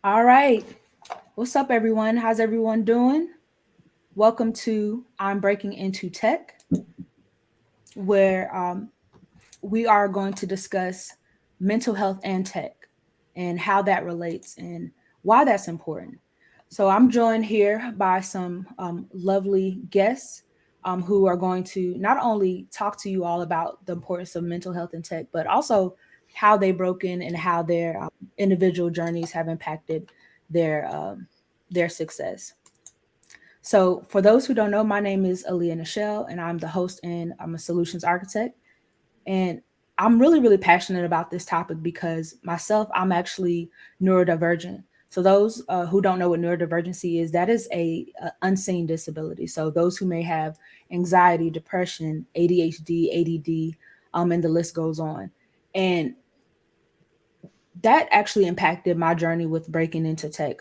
All right. What's up, everyone? How's everyone doing? Welcome to I'm Breaking Into Tech, where we are going to discuss mental health and tech and how that relates and why that's important. So, I'm joined here by some lovely guests who are going to not only talk to you all about the importance of mental health and tech, but also how they broke in and how their individual journeys have impacted their their success. So, for those who don't know, my name is Aaliyah Nichelle, and I'm the host and I'm a solutions architect. And I'm really passionate about this topic because myself, I'm actually neurodivergent. So, those who don't know what neurodivergency is, that is a unseen disability. So, those who may have anxiety, depression, ADHD, ADD, and the list goes on. And that actually impacted my journey with breaking into tech.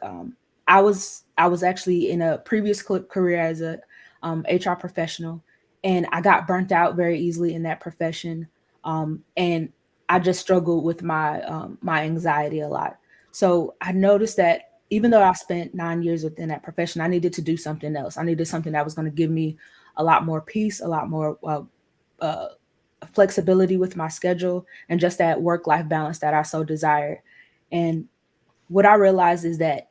I was actually in a previous career as a HR professional, and I got burnt out very easily in that profession, and I just struggled with my anxiety a lot. So I noticed that even though I spent 9 years within that profession, I needed to do something else. I needed something that was going to give me a lot more peace, a lot more uh, flexibility with my schedule, and just that work life balance that I so desire. And what I realized is that,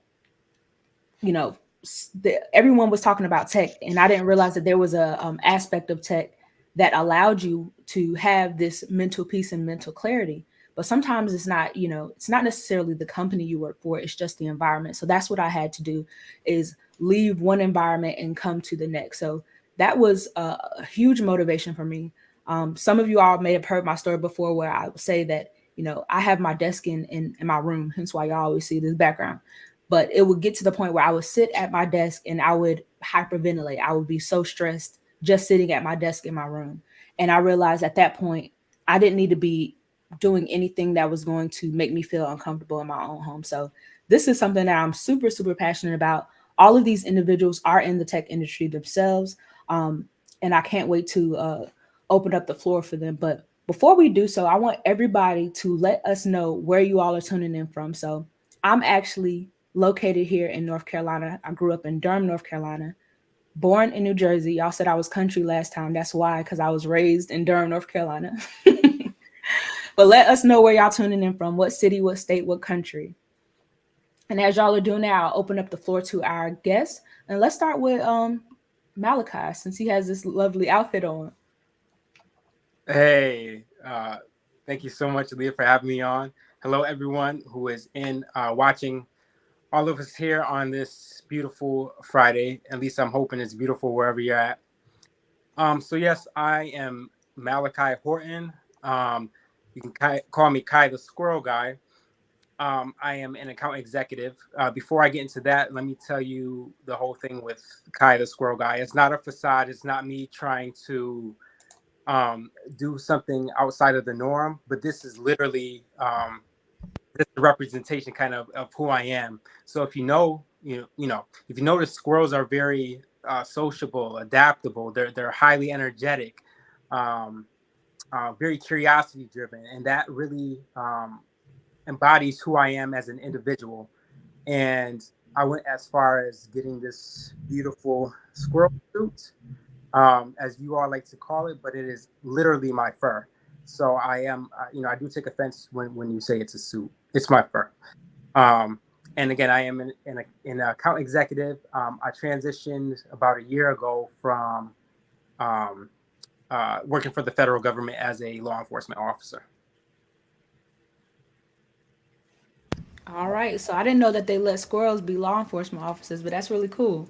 you know, everyone was talking about tech, and I didn't realize that there was a aspect of tech that allowed you to have this mental peace and mental clarity. But sometimes it's not, it's not necessarily the company you work for, it's just the environment. So that's what I had to do, is leave one environment and come to the next. So that was a huge motivation for me. Some of you all may have heard my story before, where I would say that, I have my desk in my room, hence why y'all always see this background. But it would get to the point where I would sit at my desk and I would hyperventilate. I would be so stressed just sitting at my desk in my room. And I realized at that point, I didn't need to be doing anything that was going to make me feel uncomfortable in my own home. So this is something that I'm super passionate about. All of these individuals are in the tech industry themselves. Um, and I can't wait to open up the floor for them. But before we do so, I want everybody to let us know where you all are tuning in from. So I'm actually located here in North Carolina. I grew up in Durham, North Carolina, born in New Jersey. Y'all said I was country last time. That's why, because I was raised in Durham, North Carolina. But let us know where y'all tuning in from, what city, what state, what country. And as y'all are doing that, I'll open up the floor to our guests. And let's start with Malachi, since he has this lovely outfit on. Hey, thank you so much, Leah, for having me on. Hello, everyone who is in watching all of us here on this beautiful Friday. At least I'm hoping it's beautiful wherever you're at. So yes, I am Malachi Horton. You can call me Kai the Squirrel Guy. I am an account executive. Before I get into that, let me tell you the whole thing with Kai the Squirrel Guy. It's not a facade. It's not me trying to do something outside of the norm, but this is literally this is a representation kind of who I am. So if if you notice, squirrels are very sociable, adaptable. They're highly energetic, um, very curiosity driven, and that really embodies who I am as an individual. And I went as far as getting this beautiful squirrel suit, as you all like to call it, but it is literally my fur. So I am, I do take offense when you say it's a suit. It's my fur. Um, and again, I am an account executive. I transitioned about a year ago from um, working for the federal government as a law enforcement officer. All right. So I didn't know that they let squirrels be law enforcement officers, but that's really cool.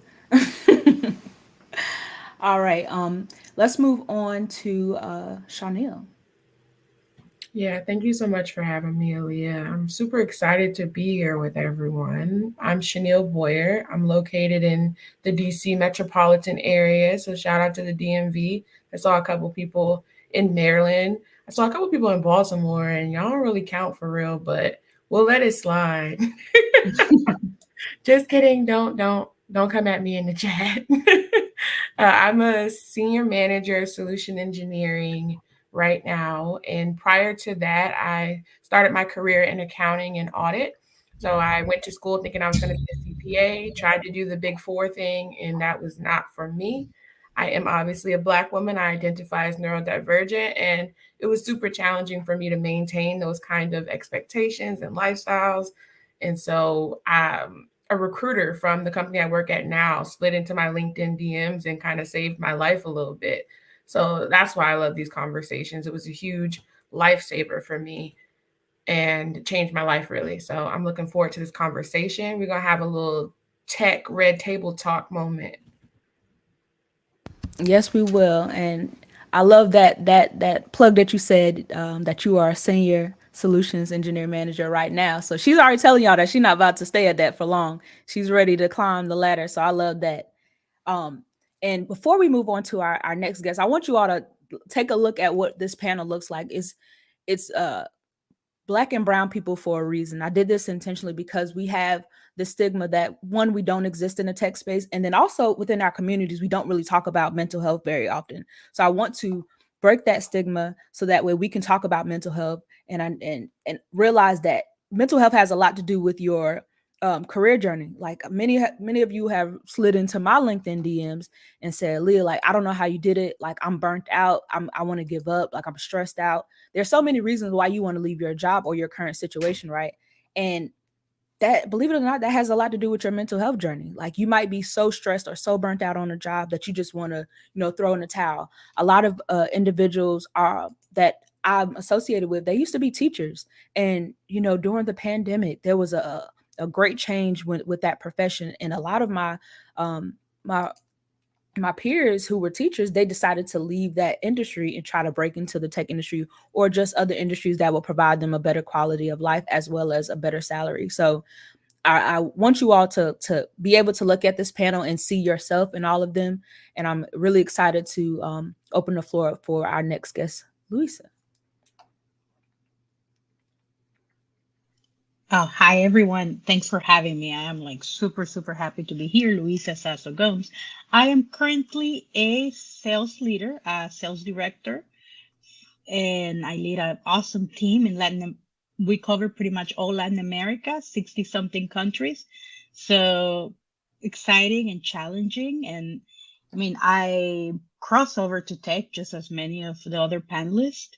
All right. Let's move on to Chanel. Yeah, thank you so much for having me, Aaliyah. I'm super excited to be here with everyone. I'm Chanel Boyer. I'm located in the DC metropolitan area, so shout out to the DMV. I saw a couple people in Maryland. I saw a couple people in Baltimore, and y'all don't really count for real, but we'll let it slide. Just kidding. Don't come at me in the chat. I'm a senior manager of solution engineering right now, and prior to that, I started my career in accounting and audit. So I went to school thinking I was going to be a CPA, tried to do the big four thing, and that was not for me. I am obviously a Black woman. I identify as neurodivergent, and it was super challenging for me to maintain those kind of expectations and lifestyles. And so a recruiter from the company I work at now slid into my LinkedIn DMs and kind of saved my life a little bit. So that's why I love these conversations. It was a huge lifesaver for me and changed my life really. So I'm looking forward to this conversation. We're going to have a little tech red table talk moment. Yes, we will. And I love that plug that you said, that you are a senior solutions engineer manager right now. So she's already telling y'all that she's not about to stay at that for long. She's ready to climb the ladder. So I love that. Um, and before we move on to our next guest, I want you all to take a look at what this panel looks like. It's Black and brown people for a reason. I did this intentionally because we have the stigma that, one, we don't exist in the tech space, and then also within our communities we don't really talk about mental health very often. So I want to break that stigma so that way we can talk about mental health and realize that mental health has a lot to do with your career journey. Like many of you have slid into my LinkedIn DMs and said, Leah, like, I don't know how you did it. Like, I'm burnt out. I want to give up. Like, I'm stressed out. There's so many reasons why you want to leave your job or your current situation, right? And that, believe it or not, that has a lot to do with your mental health journey. Like, you might be so stressed or so burnt out on a job that you just want to, throw in the towel. A lot of individuals are that I'm associated with, they used to be teachers. And, during the pandemic, there was a great change with that profession. And a lot of my my peers who were teachers, they decided to leave that industry and try to break into the tech industry or just other industries that will provide them a better quality of life as well as a better salary. So I want you all to be able to look at this panel and see yourself in all of them. And I'm really excited to open the floor up for our next guest, Louisa. Oh, hi everyone. Thanks for having me. I am like super, super happy to be here. Luisa Sasso Gomes. I am currently a sales leader, a sales director, and I lead an awesome team in We cover pretty much all Latin America, 60 something countries. So exciting and challenging. And I mean, I cross over to tech just as many of the other panelists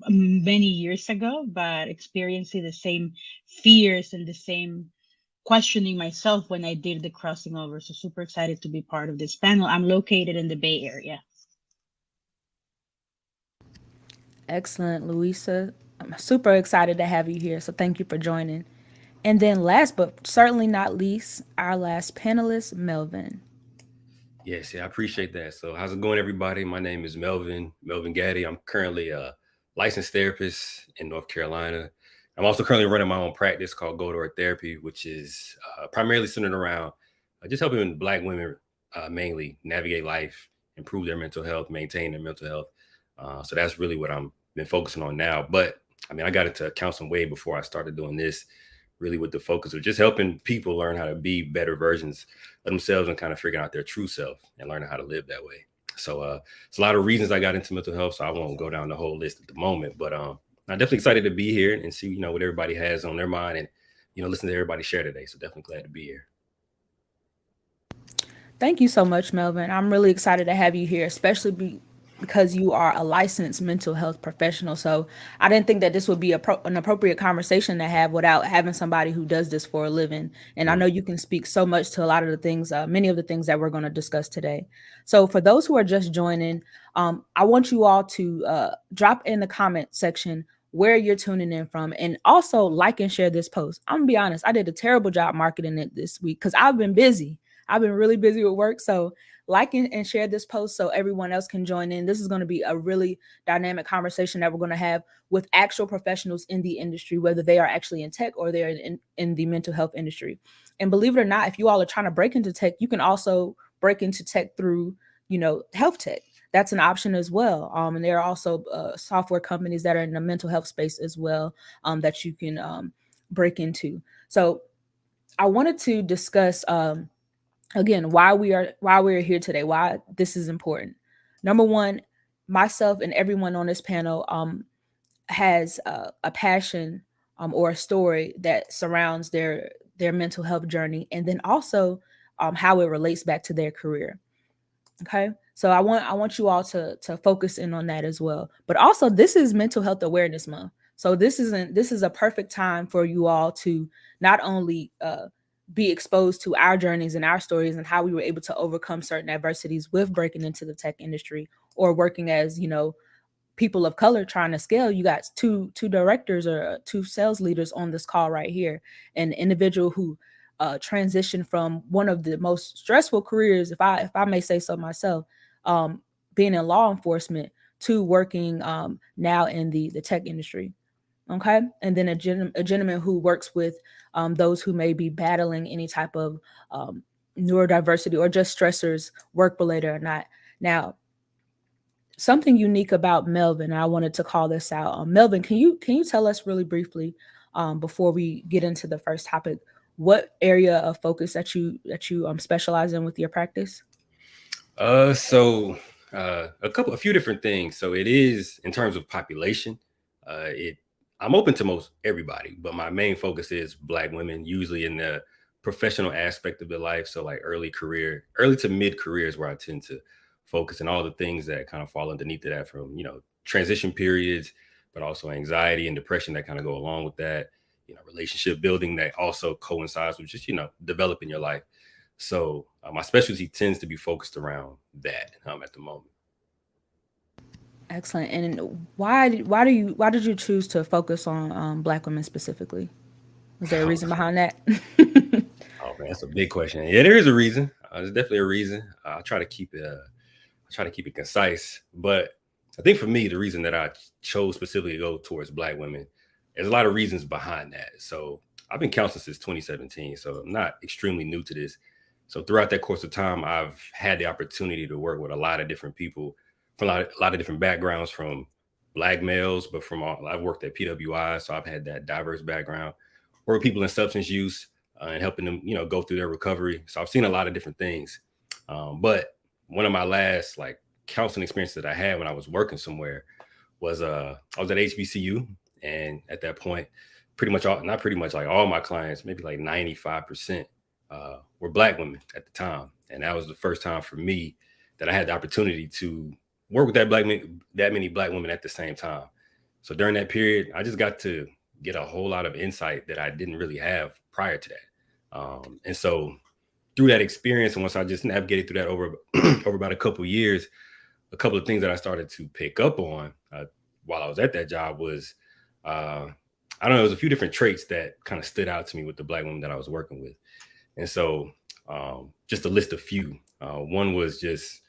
many years ago, but experiencing the same fears and the same questioning myself when I did the crossing over. So super excited to be part of this panel. I'm located in the Bay Area. Excellent, Louisa. I'm super excited to have you here. So thank you for joining. And then last but certainly not least, our last panelist, Melvin. Yes, yeah, I appreciate that. So how's it going, everybody? My name is Melvin Gaddy. I'm currently a licensed therapist in North Carolina. I'm also currently running my own practice called Go Door Therapy, which is primarily centered around just helping Black women mainly navigate life, improve their mental health, maintain their mental health. So that's really what I'm been focusing on now. But I mean, I got into counseling way before I started doing this, really with the focus of just helping people learn how to be better versions of themselves and kind of figuring out their true self and learning how to live that way. So it's a lot of reasons I got into mental health, so I won't go down the whole list at the moment, but I'm definitely excited to be here and see, what everybody has on their mind and, listen to everybody share today. So definitely glad to be here. Thank you so much, Melvin. I'm really excited to have you here, especially because you are a licensed mental health professional. So I didn't think that this would be an appropriate conversation to have without having somebody who does this for a living. And I know you can speak so much to a lot of the things, many of the things that we're going to discuss today. So for those who are just joining, I want you all to drop in the comment section where you're tuning in from, and also like and share this post. I'm gonna be honest, I did a terrible job marketing it this week because I've been busy. I've been really busy with work. So like and share this post so everyone else can join in. This is going to be a really dynamic conversation that we're going to have with actual professionals in the industry, whether they are actually in tech or they're in the mental health industry. And believe it or not, if you all are trying to break into tech, you can also break into tech through, health tech. That's an option as well. And there are also software companies that are in the mental health space as well, that you can break into. So I wanted to discuss again why we're here today, why this is important. Number one, myself and everyone on this panel has a passion or a story that surrounds their mental health journey, and then also how it relates back to their career. Okay, so I want you all to focus in on that as well. But also, this is Mental Health Awareness Month, so this is a perfect time for you all to not only be exposed to our journeys and our stories and how we were able to overcome certain adversities with breaking into the tech industry or working as, you know, people of color trying to scale. You got two directors or two sales leaders on this call right here, an individual who transitioned from one of the most stressful careers, if I may say so myself, being in law enforcement, to working now in the tech industry. Okay, and then a gentleman who works with those who may be battling any type of neurodiversity or just stressors, work related or not. Now, something unique about Melvin, I wanted to call this out. Melvin, can you tell us really briefly, before we get into the first topic, what area of focus that you specialize in with your practice? A few different things. So it is in terms of population. I'm open to most everybody, but my main focus is Black women, usually in the professional aspect of their life. So like early to mid careers, where I tend to focus, and all the things that kind of fall underneath that, from, you know, transition periods, but also anxiety and depression that kind of go along with that, you know, relationship building that also coincides with just, you know, developing your life. So my specialty tends to be focused around that at the moment. Excellent. And why did you choose to focus on Black women specifically? Was there a reason behind that? Oh man, that's a big question. Yeah, there is a reason. There's definitely a reason. I try to keep it concise, but I think for me, the reason that I chose specifically to go towards Black women, there's a lot of reasons behind that. So I've been counseling since 2017, so I'm not extremely new to this. So throughout that course of time, I've had the opportunity to work with a lot of different people from a lot of different backgrounds, from Black males, but I've worked at PWI, so I've had that diverse background. Work with people in substance use and helping them, you know, go through their recovery. So I've seen a lot of different things. But one of my last like counseling experiences that I had when I was working somewhere was I was at HBCU, and at that point, all my clients, maybe like 95%, were Black women at the time, and that was the first time for me that I had the opportunity to work with that many Black women at the same time. So during that period, I just got to get a whole lot of insight that I didn't really have prior to that. And so through that experience, and once I just navigated through that over over about a couple of years, a couple of things that I started to pick up on while I was at that job was, I don't know, there was a few different traits that kind of stood out to me with the Black women that I was working with. And so just to list a few, one was just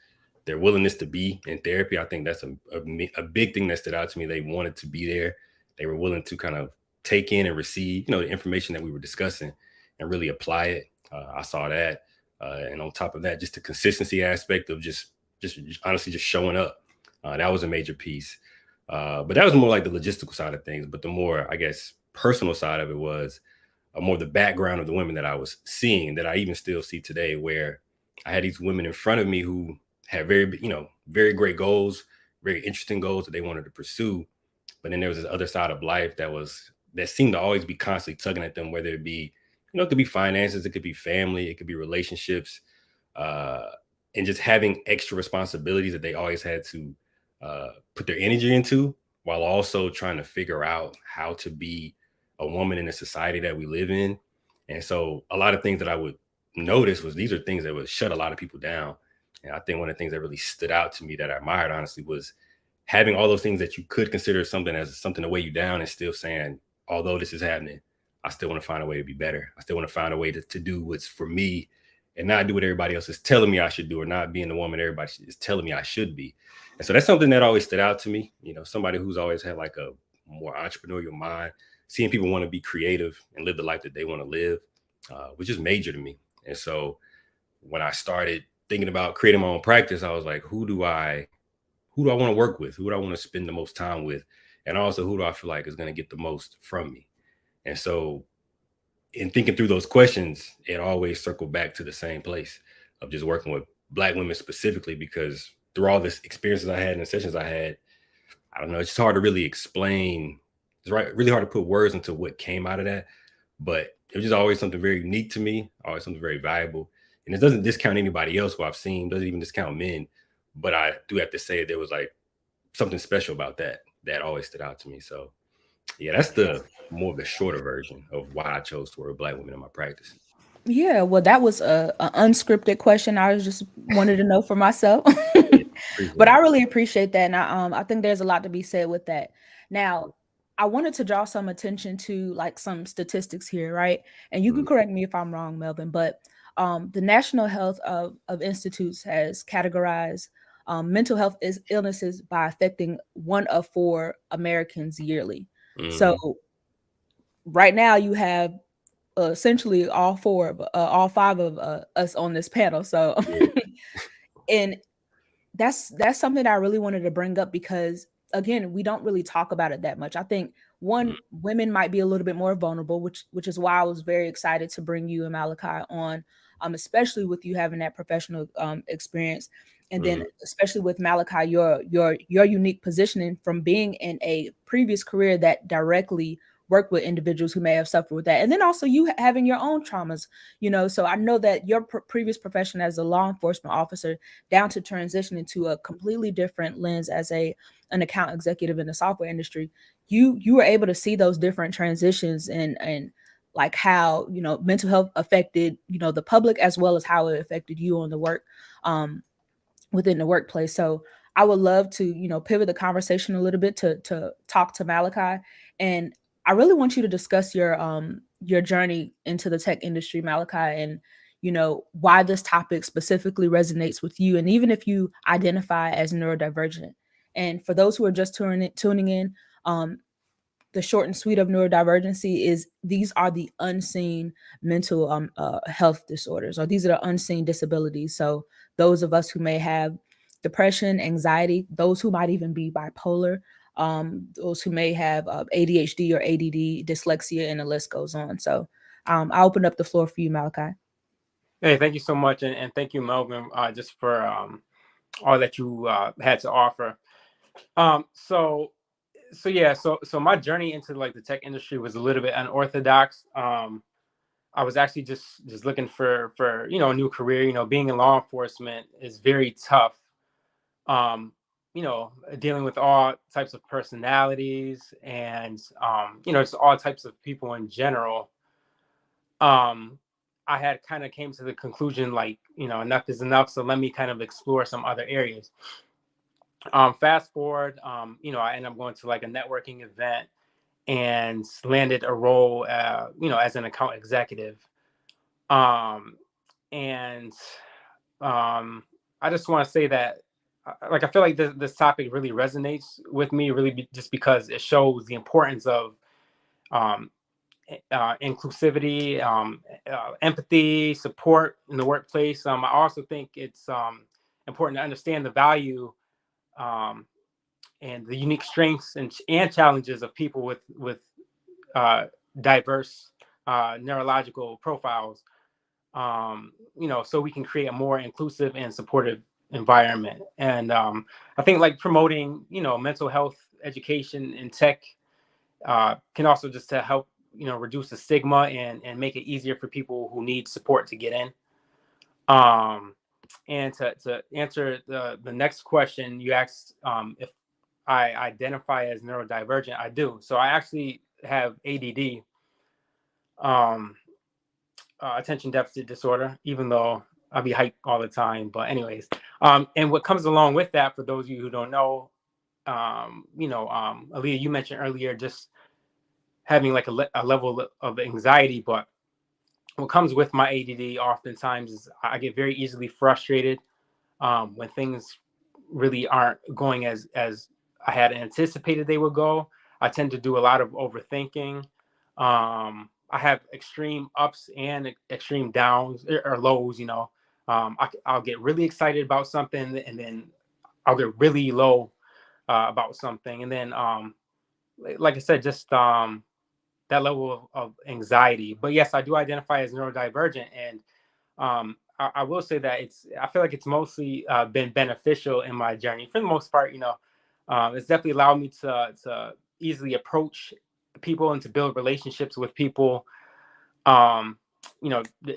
their willingness to be in therapy. I think that's a big thing that stood out to me. They wanted to be there. They were willing to kind of take in and receive, you know, the information that we were discussing and really apply it. I saw that. And on top of that, just the consistency aspect of just honestly just showing up. That was a major piece. But that was more like the logistical side of things. But the more, I guess, personal side of it was more the background of the women that I was seeing, that I even still see today, where I had these women in front of me who had very great goals, very interesting goals that they wanted to pursue. But then there was this other side of life that seemed to always be constantly tugging at them, whether it be, you know, it could be finances, it could be family, it could be relationships, and just having extra responsibilities that they always had to put their energy into, while also trying to figure out how to be a woman in the society that we live in. And so a lot of things that I would notice was these are things that would shut a lot of people down. And I think one of the things that really stood out to me that I admired, honestly, was having all those things that you could consider something to weigh you down, and still saying, although this is happening, I still want to find a way to be better. I still want to find a way to do what's for me, and not do what everybody else is telling me I should do, or not being the woman everybody is telling me I should be. And so that's something that always stood out to me. You know, somebody who's always had like a more entrepreneurial mind, seeing people want to be creative and live the life that they want to live, was just major to me. And so when I started thinking about creating my own practice, I was like, who do I want to work with? Who do I want to spend the most time with? And also, who do I feel like is going to get the most from me? And so in thinking through those questions, it always circled back to the same place of just working with Black women specifically, because through all this experiences I had and the sessions I had, I don't know, it's just hard to really explain really hard to put words into what came out of that, but it was just always something very unique to me, always something very valuable. And it doesn't discount anybody else who I've seen, doesn't even discount men, but I do have to say there was like something special about that always stood out to me. So yeah, that's the more of the shorter version of why I chose to work with Black women in my practice. Yeah, well, that was a unscripted question. I was just wanted to know for myself, Yeah, but appreciate I it. really appreciate that, and I think there's a lot to be said with that. Now, I wanted to draw some attention to like some statistics here, right? And you can Mhm. correct me if I'm wrong, Melvin, but the National Health of Institutes has categorized mental health illnesses by affecting 1 of 4 Americans yearly. So Mhm. right now you have essentially all 5 of us on this panel. So, Yeah. and that's something that I really wanted to bring up because again, we don't really talk about it that much. I think Mhm. one, women might be a little bit more vulnerable, which is why I was very excited to bring you and Malachi on, especially with you having that professional experience, and then Mhm. especially with Malachi, your unique positioning from being in a previous career that directly worked with individuals who may have suffered with that, and then also you having your own traumas, so I know that your previous profession as a law enforcement officer down to transition into a completely different lens as an account executive in the software industry, you were able to see those different transitions and like how mental health affected the public as well as how it affected you on the work um within the workplace. So I would love to pivot the conversation a little bit to talk to Malachi, and I really want you to discuss your journey into the tech industry, Malachi, and why this topic specifically resonates with you, and even if you identify as neurodivergent. And for those who are just tuning in, the short and sweet of neurodivergency is these are the unseen mental health disorders, or these are the unseen disabilities. So those of us who may have depression, anxiety, those who might even be bipolar, those who may have ADHD or ADD, dyslexia, and the list goes on. So I open up the floor for you, Malachi. Hey, thank you so much, and thank you, Melvin, just for all that you had to offer. So my journey into like the tech industry was a little bit unorthodox. I was actually just looking for a new career. Being in law enforcement is very tough. Um, Dealing with all types of personalities and just all types of people in general. Um, I had kind of came to the conclusion like enough is enough. So let me kind of explore some other areas. Fast forward, I ended up going to like a networking event and landed a role, as an account executive. Um, and I just want to say that, like, I feel like this topic really resonates with me, really, just because it shows the importance of um, inclusivity, empathy, support in the workplace. I also think it's important to understand the value um, and the unique strengths and challenges of people with diverse neurological profiles, so we can create a more inclusive and supportive environment. And I think like promoting, mental health education in tech can also just to help, reduce the stigma and make it easier for people who need support to get in. Um, and to answer the next question you asked, if I identify as neurodivergent, I do. So I actually have ADD, um, attention deficit disorder, even though I be hyped all the time. But anyways, and what comes along with that, for those of you who don't know, Aaliyah, you mentioned earlier just having like a level of anxiety, but what comes with my ADD oftentimes is I get very easily frustrated when things really aren't going as I had anticipated they would go. I tend to do a lot of overthinking. I have extreme ups and extreme downs or lows. I'll get really excited about something, and then I'll get really low about something, and then like I said, just that level of anxiety. But yes, I do identify as neurodivergent, and I will say that I feel like it's mostly been beneficial in my journey for the most part. It's definitely allowed me to easily approach people and to build relationships with people,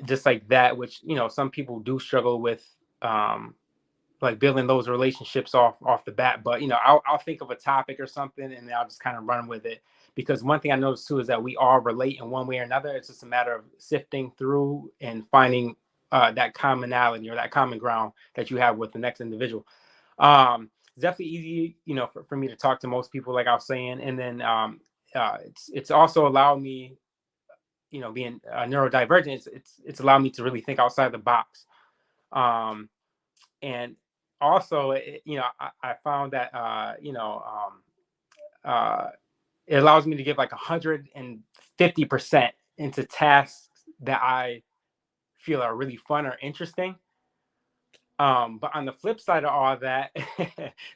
just like that, which, some people do struggle with, like building those relationships off the bat. But, I'll think of a topic or something and then I'll just kind of run with it. Because one thing I noticed too is that we all relate in one way or another. It's just a matter of sifting through and finding that commonality or that common ground that you have with the next individual. It's definitely easy, for me to talk to most people, like I was saying. And then it's also allowed me, being neurodivergent, it's allowed me to really think outside the box. And also, I found that, it allows me to give like 150% into tasks that I feel are really fun or interesting. But on the flip side of all that,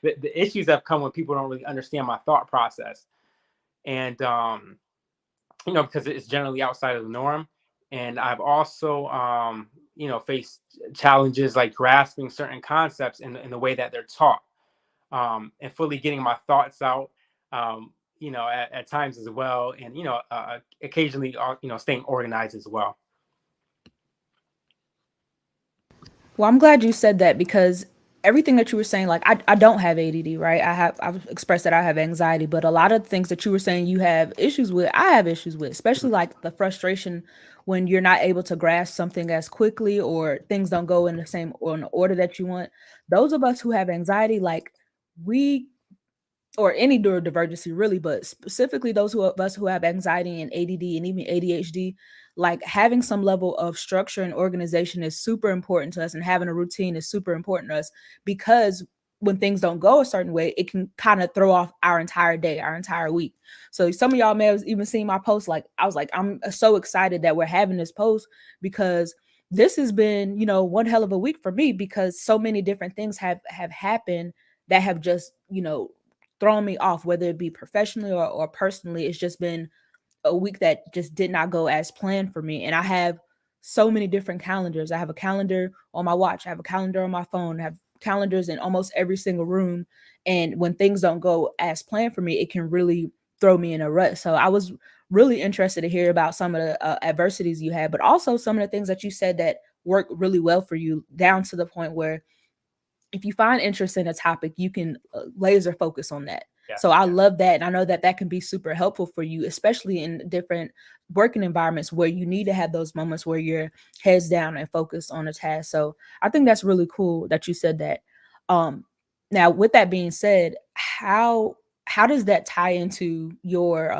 the issues have come when people don't really understand my thought process. And, because it's generally outside of the norm. And I've also, faced challenges like grasping certain concepts in the way that they're taught, and fully getting my thoughts out, at times as well. And, occasionally, staying organized as well. Well, I'm glad you said that because everything that you were saying, like I don't have ADD, right? I've expressed that I have anxiety, but a lot of things that you were saying you have issues with, I have issues with, especially like the frustration when you're not able to grasp something as quickly or things don't go in the same or in the order that you want. Those of us who have anxiety, like we or any neurodivergency really, but specifically those of us who have anxiety and ADD and even ADHD, like having some level of structure and organization is super important to us, and having a routine is super important to us because when things don't go a certain way, it can kind of throw off our entire day, our entire week. So some of y'all may have even seen my post. Like I was like, I'm so excited that we're having this post because this has been, one hell of a week for me because so many different things have happened that have just, thrown me off, whether it be professionally or personally. It's just been a week that just did not go as planned for me. And I have so many different calendars. I have a calendar on my watch. I have a calendar on my phone. I have calendars in almost every single room. And when things don't go as planned for me, it can really throw me in a rut. So I was really interested to hear about some of the adversities you had, but also some of the things that you said that work really well for you, down to the point where if you find interest in a topic, you can laser focus on that. Yeah, so I love that. And I know that that can be super helpful for you, especially in different working environments where you need to have those moments where your head's down and focused on a task. So I think that's really cool that you said that. Now, with that being said, how does that tie into your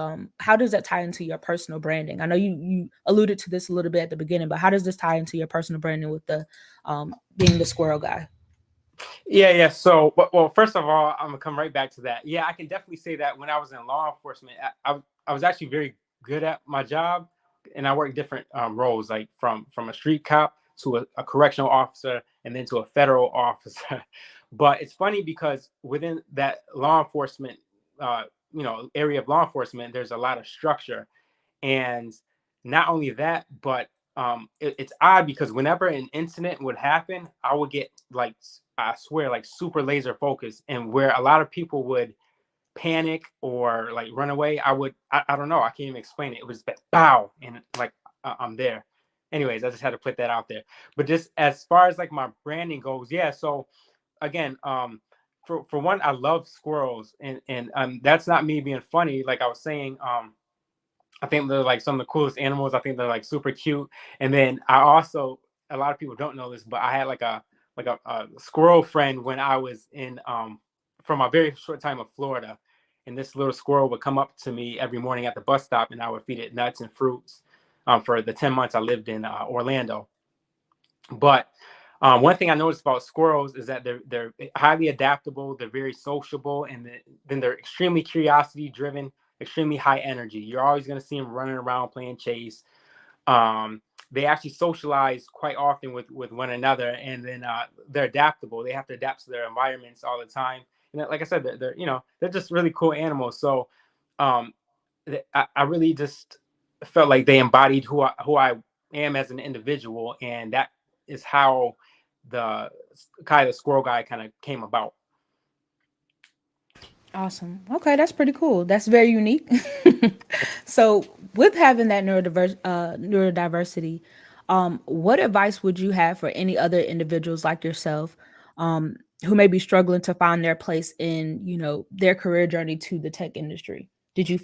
personal branding? I know you alluded to this a little bit at the beginning, but how does this tie into your personal branding with the being the squirrel guy? Yeah. So, well, first of all, I'm gonna come right back to that. Yeah, I can definitely say that when I was in law enforcement, I was actually very good at my job, and I worked different roles, like from a street cop to a correctional officer, and then to a federal officer. But it's funny because within that law enforcement, area of law enforcement, there's a lot of structure, and not only that, but it's odd because whenever an incident would happen, I would get like, I swear, like super laser focused, and where a lot of people would panic or like run away, I don't know, I can't even explain it. It was bow, and like I'm there. Anyways, I just had to put that out there. But just as far as like my branding goes, yeah. So again, for one, I love squirrels, and that's not me being funny. Like I was saying, I think they're like some of the coolest animals. I think they're like super cute. And then I also, a lot of people don't know this, but I had like a squirrel friend when I was in from a very short time of Florida. And this little squirrel would come up to me every morning at the bus stop, and I would feed it nuts and fruits for the 10 months I lived in Orlando. But one thing I noticed about squirrels is that they're highly adaptable, they're very sociable, and then they're extremely curiosity driven, extremely high energy. You're always going to see them running around playing chase. They actually socialize quite often with one another, and then they're adaptable. They have to adapt to their environments all the time. And like I said, they're just really cool animals. So I really just felt like they embodied who I am as an individual, and that is how the kind of squirrel guy kind of came about. Awesome. Okay, that's pretty cool. That's very unique. So, with having that neurodiversity, what advice would you have for any other individuals like yourself, who may be struggling to find their place in, their career journey to the tech industry? Did you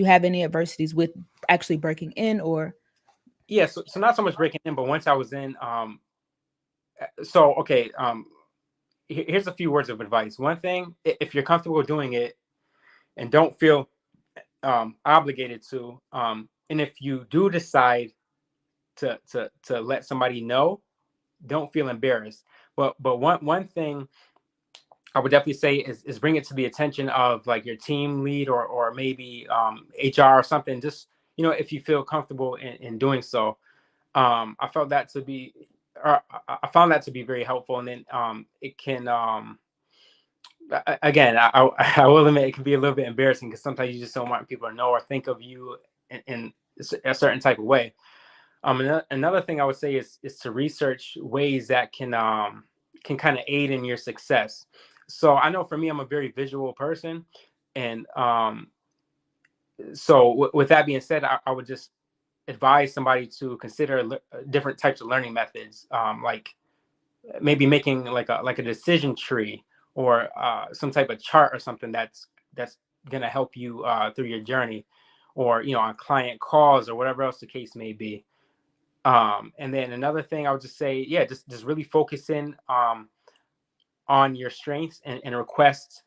have any adversities with actually breaking in, or? Yeah, so not so much breaking in, but once I was in, so okay, here's a few words of advice. One thing, if you're comfortable doing it and don't feel obligated to, and if you do decide to let somebody know, don't feel embarrassed. But one thing I would definitely say is bring it to the attention of like your team lead or maybe HR or something. Just if you feel comfortable in doing so. I felt that to be, I found that to be very helpful, and then it can again, I will admit it can be a little bit embarrassing because sometimes you just don't want people to know or think of you in a certain type of way. Another thing I would say is to research ways that can kind of aid in your success. So I know for me, I'm a very visual person, and so with that being said, I would just advise somebody to consider different types of learning methods, like maybe making like a decision tree or some type of chart or something that's gonna help you through your journey, or on client calls or whatever else the case may be. And then another thing I would just say, yeah, just really focus in on your strengths and requests.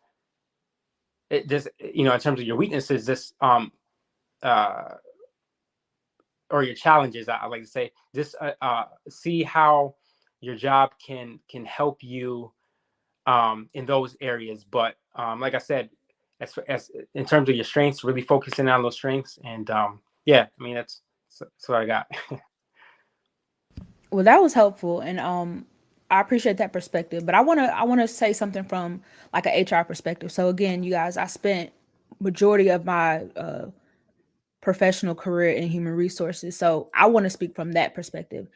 It just in terms of your weaknesses, this uh, or your challenges, I like to say, just see how your job can help you in those areas. But like I said, as in terms of your strengths, really focusing on those strengths. And yeah, I mean that's what I got. Well, that was helpful, and I appreciate that perspective. But I wanna say something from like an HR perspective. So again, you guys, I spent majority of my professional career in human resources, so I want to speak from that perspective.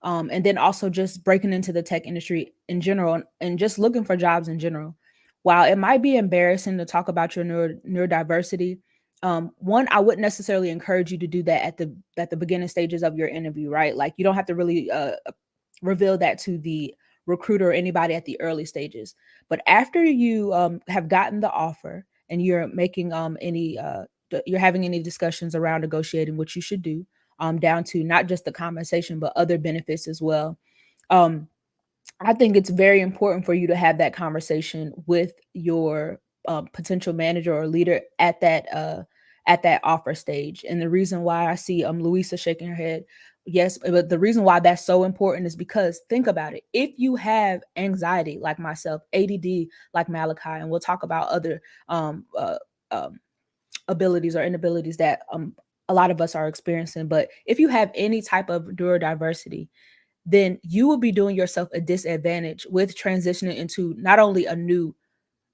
And then also just breaking into the tech industry in general, and just looking for jobs in general. While it might be embarrassing to talk about your neurodiversity, one, I wouldn't necessarily encourage you to do that at the beginning stages of your interview, right? Like you don't have to really reveal that to the recruiter or anybody at the early stages. But after you have gotten the offer and you're making you're having any discussions around negotiating what you should do, down to not just the compensation but other benefits as well. Um, I think it's very important for you to have that conversation with your potential manager or leader at that offer stage. And the reason why I see Louisa shaking her head, yes, but the reason why that's so important is because think about it. If you have anxiety like myself, ADD like Malachi, and we'll talk about other um, uh, um, abilities or inabilities that a lot of us are experiencing, but if you have any type of neurodiversity, then you will be doing yourself a disadvantage with transitioning into not only a new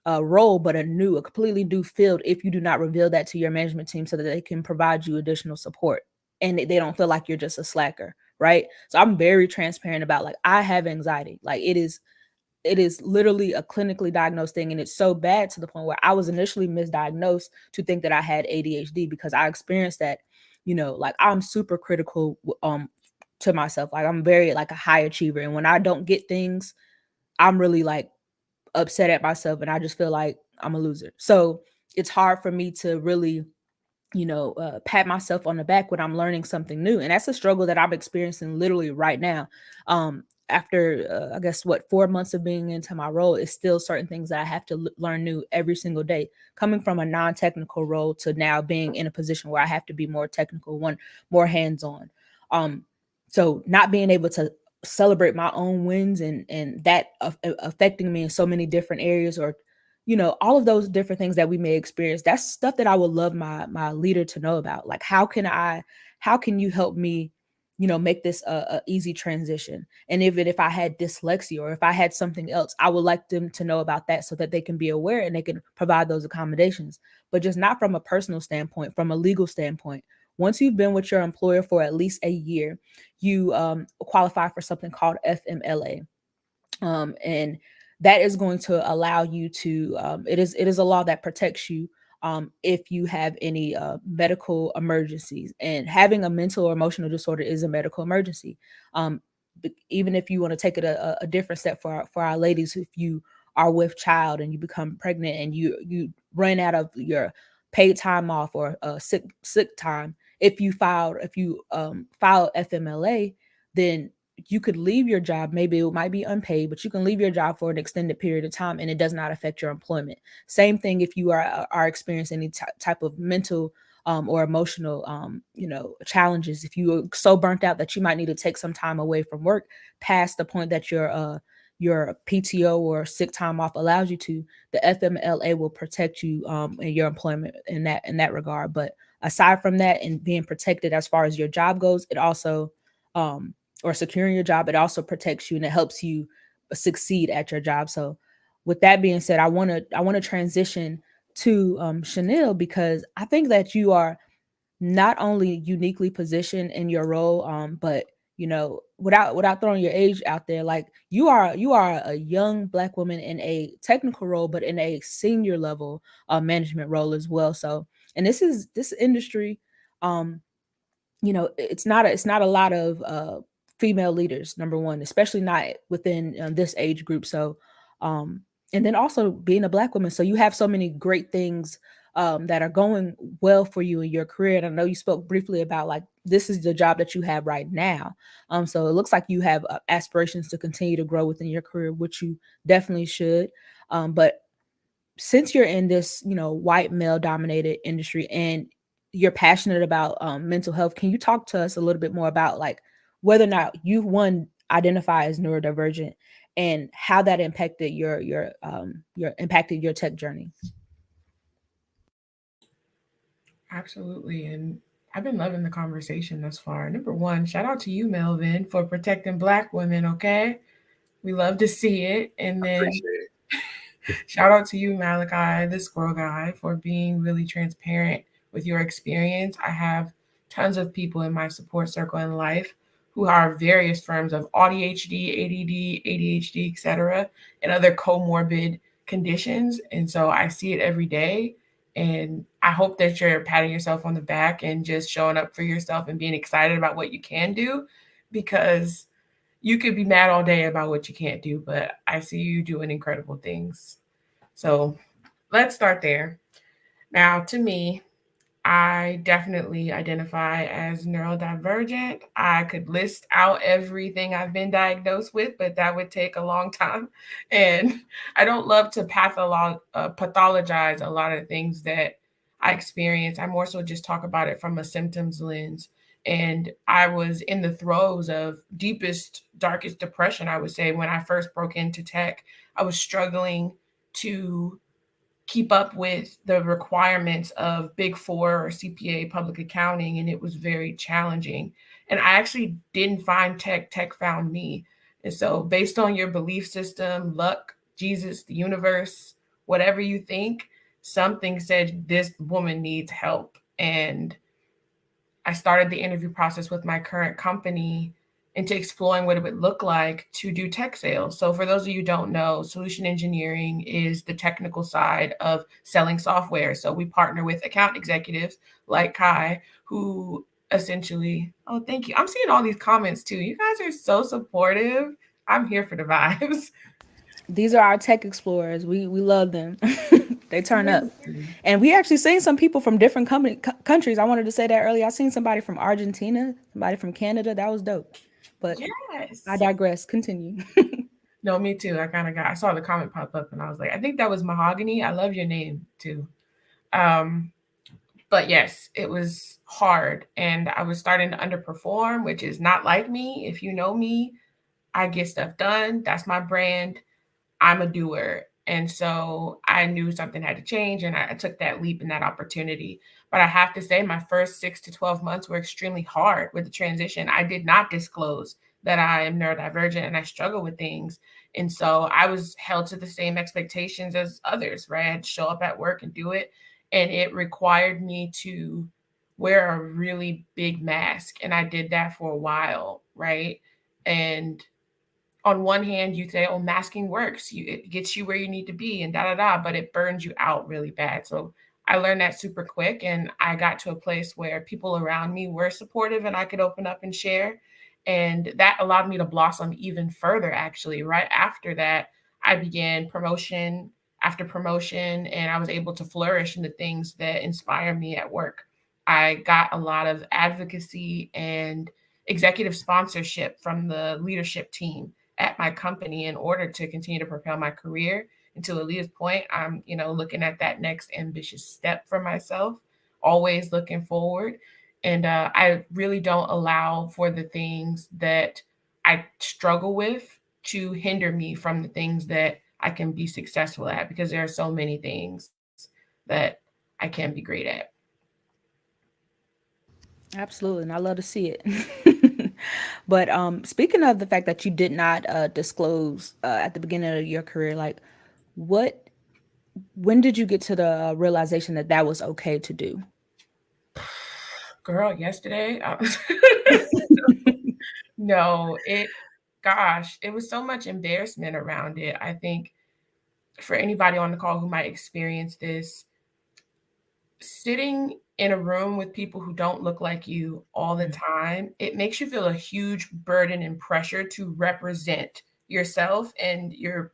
role, but a completely new field if you do not reveal that to your management team so that they can provide you additional support and they don't feel like you're just a slacker, right? So I'm very transparent about like I have anxiety. Like it is literally a clinically diagnosed thing, and it's so bad to the point where I was initially misdiagnosed to think that I had ADHD because I experienced that, like I'm super critical to myself. Like I'm very like a high achiever, and when I don't get things, I'm really like upset at myself and I just feel like I'm a loser. So it's hard for me to really pat myself on the back when I'm learning something new. And that's a struggle that I'm experiencing literally right now. After I guess what 4 months of being into my role, is still certain things that I have to learn new every single day. Coming from a non-technical role to now being in a position where I have to be more technical, more hands-on. So not being able to celebrate my own wins and that affecting me in so many different areas, or all of those different things that we may experience, that's stuff that I would love my leader to know about. Like how can you help me make this a easy transition? And if I had dyslexia or if I had something else, I would like them to know about that so that they can be aware and they can provide those accommodations. But just not from a personal standpoint, from a legal standpoint. Once you've been with your employer for at least a year, you qualify for something called FMLA. And that is going to allow you to, it is a law that protects you if you have any medical emergencies. And having a mental or emotional disorder is a medical emergency. Even if you want to take it a different step for our ladies, if you are with child and you become pregnant and you run out of your paid time off or sick time, if you file FMLA, then you could leave your job. Maybe it might be unpaid, but you can leave your job for an extended period of time and it does not affect your employment. Same thing if you are experiencing any type of mental or emotional challenges. If you are so burnt out that you might need to take some time away from work past the point that your PTO or sick time off allows you to, the FMLA will protect you in your employment in that regard. But aside from that and being protected as far as your job goes, it also or securing your job, it also protects you and it helps you succeed at your job. So with that being said, I want to transition to Chanel, because I think that you are not only uniquely positioned in your role, but without throwing your age out there, like you are a young Black woman in a technical role, but in a senior level management role as well. So, and this industry, it's not a lot of female leaders, number one, especially not within this age group. So, and then also being a Black woman, so you have so many great things that are going well for you in your career. And I know you spoke briefly about, like, this is the job that you have right now. So it looks like you have aspirations to continue to grow within your career, which you definitely should. But since you're in this, white male dominated industry and you're passionate about mental health, can you talk to us a little bit more about, like, whether or not you identify as neurodivergent and how that impacted your impacted your tech journey? Absolutely. And I've been loving the conversation thus far. Number one, shout out to you, Melvin, for protecting Black women. Okay. We love to see it. And then shout out to you, Malachi, the squirrel guy, for being really transparent with your experience. I have tons of people in my support circle in life who are various forms of ADHD, ADD, ADHD, etc., and other comorbid conditions. And so I see it every day. And I hope that you're patting yourself on the back and just showing up for yourself and being excited about what you can do, because you could be mad all day about what you can't do, but I see you doing incredible things. So let's start there. Now, to me, I definitely identify as neurodivergent. I could list out everything I've been diagnosed with, but that would take a long time. And I don't love to pathologize a lot of things that I experience. I more so just talk about it from a symptoms lens. And I was in the throes of deepest, darkest depression, I would say, when I first broke into tech. I was struggling to keep up with the requirements of Big Four or CPA public accounting, and it was very challenging. And I actually didn't find tech found me. And so, based on your belief system, luck, Jesus, the universe, whatever you think, something said this woman needs help. And I started the interview process with my current company into exploring what it would look like to do tech sales. So for those of you who don't know, solution engineering is the technical side of selling software. So we partner with account executives like Kai, who essentially, oh, thank you. I'm seeing all these comments too. You guys are so supportive. I'm here for the vibes. These are our tech explorers. We love them. They turn up. And we actually seen some people from different countries. I wanted to say that earlier. I seen somebody from Argentina, somebody from Canada. That was dope. But yes, I digress. Continue. No, me too. I saw the comment pop up and I was like, I think that was Mahogany. I love your name too. But yes, it was hard and I was starting to underperform, which is not like me. If you know me, I get stuff done. That's my brand. I'm a doer. And so I knew something had to change and I took that leap and that opportunity. But I have to say my first 6 to 12 months were extremely hard with the transition. I did not disclose that I am neurodivergent and I struggle with things. And so I was held to the same expectations as others, right? I had to show up at work and do it. And it required me to wear a really big mask. And I did that for a while, right? And on one hand, you say, oh, masking works. It gets you where you need to be and but it burns you out really bad. So I learned that super quick. And I got to a place where people around me were supportive and I could open up and share. And that allowed me to blossom even further, actually. Right after that, I began promotion after promotion, and I was able to flourish in the things that inspire me at work. I got a lot of advocacy and executive sponsorship from the leadership team at my company in order to continue to propel my career. And to Aaliyah's point, I'm, looking at that next ambitious step for myself, always looking forward. And I really don't allow for the things that I struggle with to hinder me from the things that I can be successful at, because there are so many things that I can be great at. Absolutely, and I love to see it. But speaking of the fact that you did not disclose at the beginning of your career, like what, when did you get to the realization that that was okay to do? Girl, yesterday. No, gosh, it was so much embarrassment around it. I think for anybody on the call who might experience this, sitting in a room with people who don't look like you all the time, it makes you feel a huge burden and pressure to represent yourself and your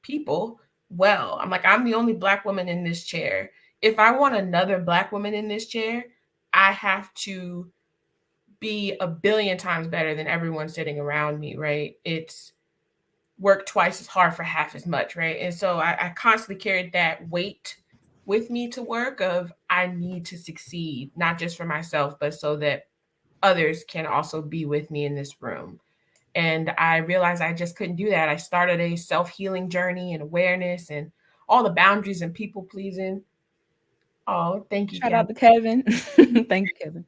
people well. I'm the only Black woman in this chair. If I want another Black woman in this chair, I have to be a billion times better than everyone sitting around me, right? It's work twice as hard for half as much, right? And so I constantly carried that weight with me to work of I need to succeed, not just for myself, but so that others can also be with me in this room. And I realized I just couldn't do that. I started a self-healing journey and awareness and all the boundaries and people pleasing. Oh, thank you, Shout Kevin. out to Kevin. Thank you, Kevin.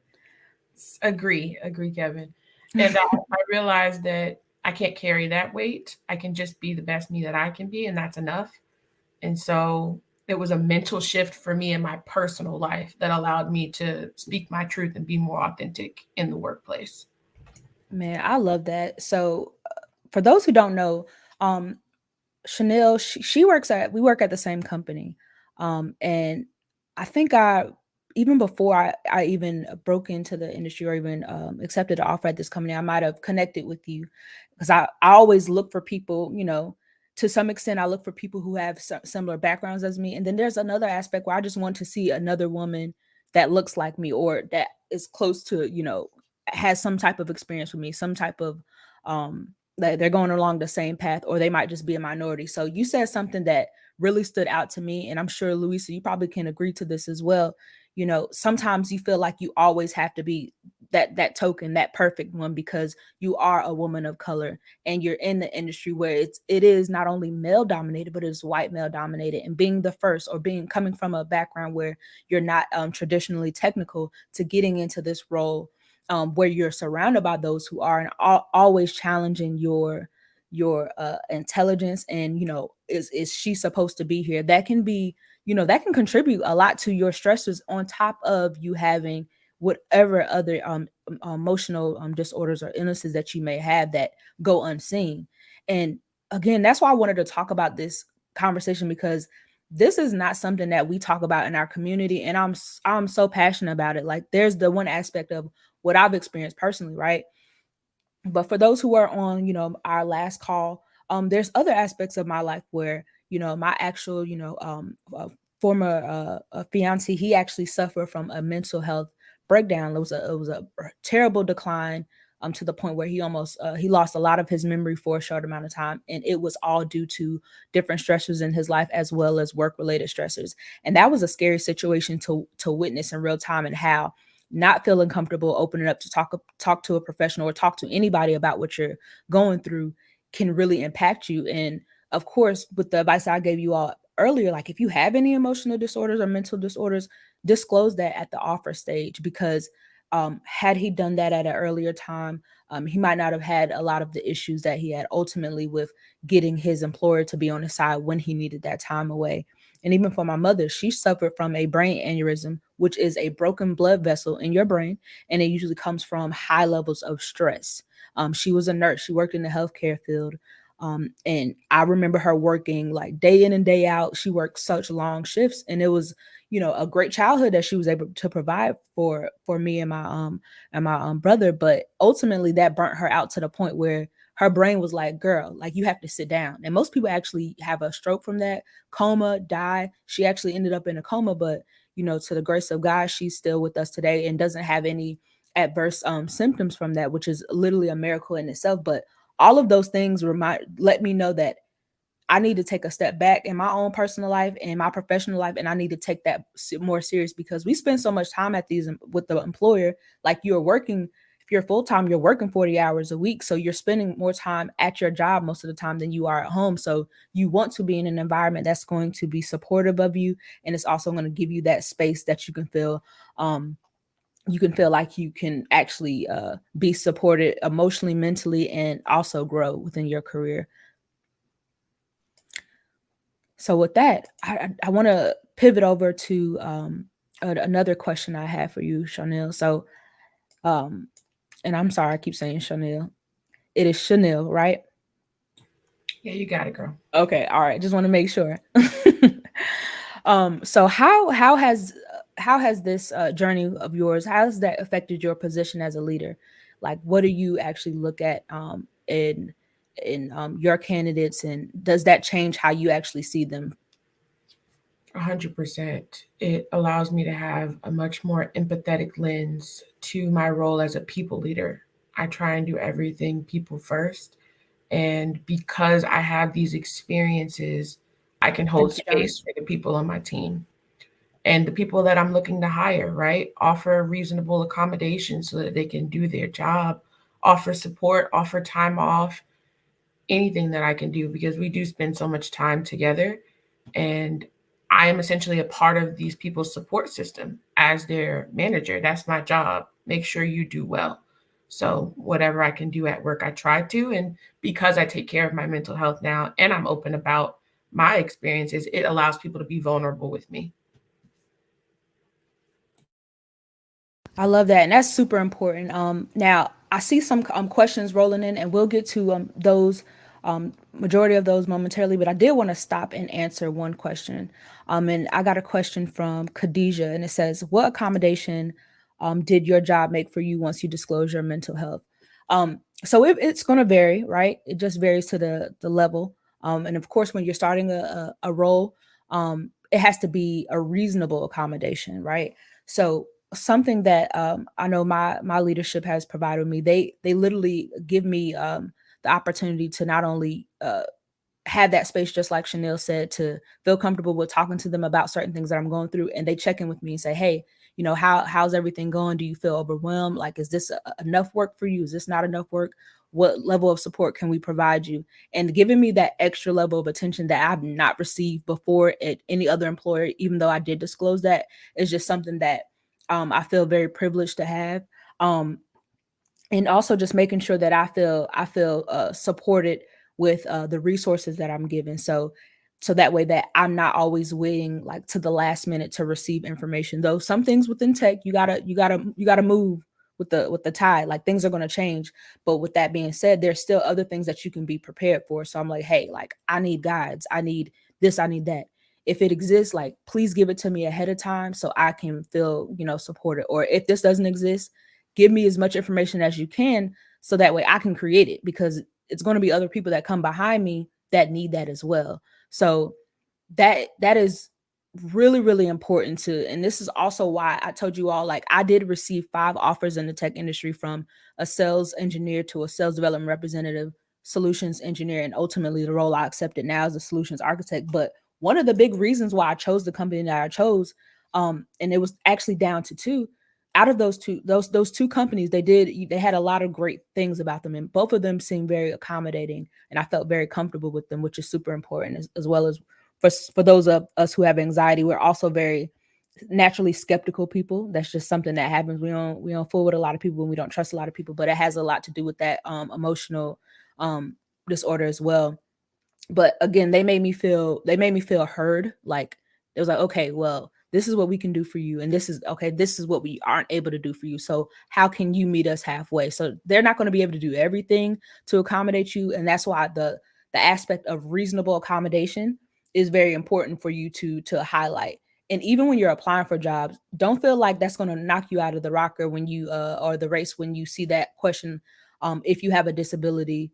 Agree, Kevin. And I realized that I can't carry that weight. I can just be the best me that I can be, and that's enough. And so it was a mental shift for me in my personal life that allowed me to speak my truth and be more authentic in the workplace. Man, I love that. So, for those who don't know, um, Chanel, she works at, we work at the same company. And I think even before I even broke into the industry or even accepted an offer at this company, I might have connected with you because I always look for people, to some extent, I look for people who have similar backgrounds as me. And then there's another aspect where I just want to see another woman that looks like me or that is close to, has some type of experience with me, some type of, that they're going along the same path, or they might just be a minority. So you said something that really stood out to me, and I'm sure Louisa, you probably can agree to this as well. Sometimes you feel like you always have to be that token, that perfect one, because you are a woman of color and you're in the industry where it is not only male dominated, but it's white male dominated. And being the first, or coming from a background where you're not traditionally technical, to getting into this role where you're surrounded by those who are, and always challenging your intelligence, and is she supposed to be here, that can be, that can contribute a lot to your stressors, on top of you having whatever other emotional disorders or illnesses that you may have that go unseen. And again, that's why I wanted to talk about this conversation, because this is not something that we talk about in our community, and I'm so passionate about it. Like, there's the one aspect of what I've experienced personally, right? But for those who are on, our last call, there's other aspects of my life where, my actual, former fiance, he actually suffered from a mental health breakdown. It was a terrible decline, to the point where he almost he lost a lot of his memory for a short amount of time, and it was all due to different stressors in his life, as well as work related stressors. And that was a scary situation to witness in real time, and how not feeling comfortable opening up to talk to a professional or talk to anybody about what you're going through can really impact you. And of course, with the advice I gave you all earlier, like, if you have any emotional disorders or mental disorders, disclose that at the offer stage, because had he done that at an earlier time, he might not have had a lot of the issues that he had ultimately with getting his employer to be on his side when he needed that time away. And even for my mother, she suffered from a brain aneurysm which is a broken blood vessel in your brain, and it usually comes from high levels of stress. She was a nurse. She worked in the healthcare field. And I remember her working like day in and day out. She worked such long shifts, and it was, a great childhood that she was able to provide for me and my brother. But ultimately, that burnt her out to the point where her brain was like, "Girl, like you have to sit down." And most people actually have a stroke from that, coma, die. She actually ended up in a coma, but to the grace of God, she's still with us today and doesn't have any adverse symptoms from that, which is literally a miracle in itself. But all of those things let me know that I need to take a step back in my own personal life and my professional life, and I need to take that more serious, because we spend so much time at these with the employer. Like, you're working, if you're full time, you're working 40 hours a week, so you're spending more time at your job most of the time than you are at home. So you want to be in an environment that's going to be supportive of you, and it's also going to give you that space that you can feel like you can actually be supported emotionally, mentally, and also grow within your career. So with that, I want to pivot over to another question I have for you, Chanel. So, and I'm sorry, I keep saying Chanel. It is Chanel, right? Yeah, you got it, girl. Okay, all right. Just want to make sure. So how has this journey of yours, how has that affected your position as a leader? Like, what do you actually look at in your candidates, and does that change how you actually see them? 100%. It allows me to have a much more empathetic lens to my role as a people leader. I try and do everything people first. And because I have these experiences, I can hold Thank you, John. space for the people on my team and the people that I'm looking to hire, right? Offer reasonable accommodations so that they can do their job, offer support, offer time off, anything that I can do, because we do spend so much time together. And I am essentially a part of these people's support system as their manager. That's my job. Make sure you do well. So whatever I can do at work, I try to. And because I take care of my mental health now and I'm open about my experiences, it allows people to be vulnerable with me. I love that, and that's super important. Now I see some questions rolling in, and we'll get to those majority of those momentarily. But I did want to stop and answer one question. And I got a question from Khadijah, and it says, "What accommodation did your job make for you once you disclose your mental health?" So it's going to vary, right? It just varies to the level. And of course, when you're starting a role, it has to be a reasonable accommodation, right? So something that I know my leadership has provided me, they literally give me the opportunity to not only have that space, just like Chanel said, to feel comfortable with talking to them about certain things that I'm going through, and they check in with me and say, "Hey, how's everything going? Do you feel overwhelmed? Like, is this enough work for you? Is this not enough work? What level of support can we provide you?" And giving me that extra level of attention that I've not received before at any other employer, even though I did disclose that, is just something that I feel very privileged to have. And also just making sure that I feel supported with the resources that I'm given. So that way that I'm not always waiting like to the last minute to receive information. Though some things within tech, you gotta move with the tide. Like, things are gonna change. But with that being said, there's still other things that you can be prepared for. So I'm like, hey, like, I need guides. I need this, I need that. If it exists, like, please give it to me ahead of time so I can feel, supported. Or if this doesn't exist, give me as much information as you can so that way I can create it, because it's going to be other people that come behind me that need that as well. So that is really, really important to, and this is also why I told you all, like, I did receive 5 offers in the tech industry, from a sales engineer to a sales development representative, solutions engineer, and ultimately the role I accepted now is a solutions architect. But one of the big reasons why I chose the company that I chose, and it was actually down to 2 out of those two companies. They had a lot of great things about them, and both of them seemed very accommodating, and I felt very comfortable with them, which is super important. As well as for those of us who have anxiety, we're also very naturally skeptical people. That's just something that happens. We don't fool with a lot of people, and we don't trust a lot of people, but it has a lot to do with that emotional disorder as well. But again, they made me feel heard. Like, it was like, okay, well, this is what we can do for you, and this is okay, this is what we aren't able to do for you, so how can you meet us halfway? So they're not going to be able to do everything to accommodate you, and that's why the aspect of reasonable accommodation is very important for you to highlight. And even when you're applying for jobs, don't feel like that's going to knock you out of the rocker when you or the race when you see that question, if you have a disability,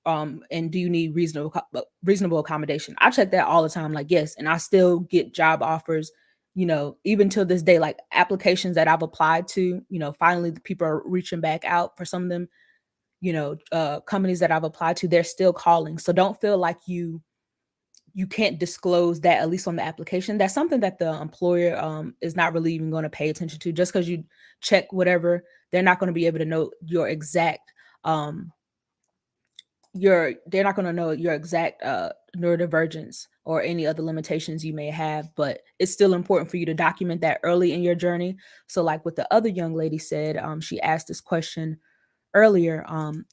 and do you need reasonable accommodation? I check that all the time, like, yes, and I still get job offers, even till this day, like applications that I've applied to, finally the people are reaching back out for some of them, companies that I've applied to, they're still calling. So don't feel like you can't disclose that, at least on the application. That's something that the employer is not really even going to pay attention to. Just because you check whatever, they're not going to be able to know your exact they're not going to know your exact neurodivergence or any other limitations you may have, but it's still important for you to document that early in your journey. So like what the other young lady said, she asked this question earlier,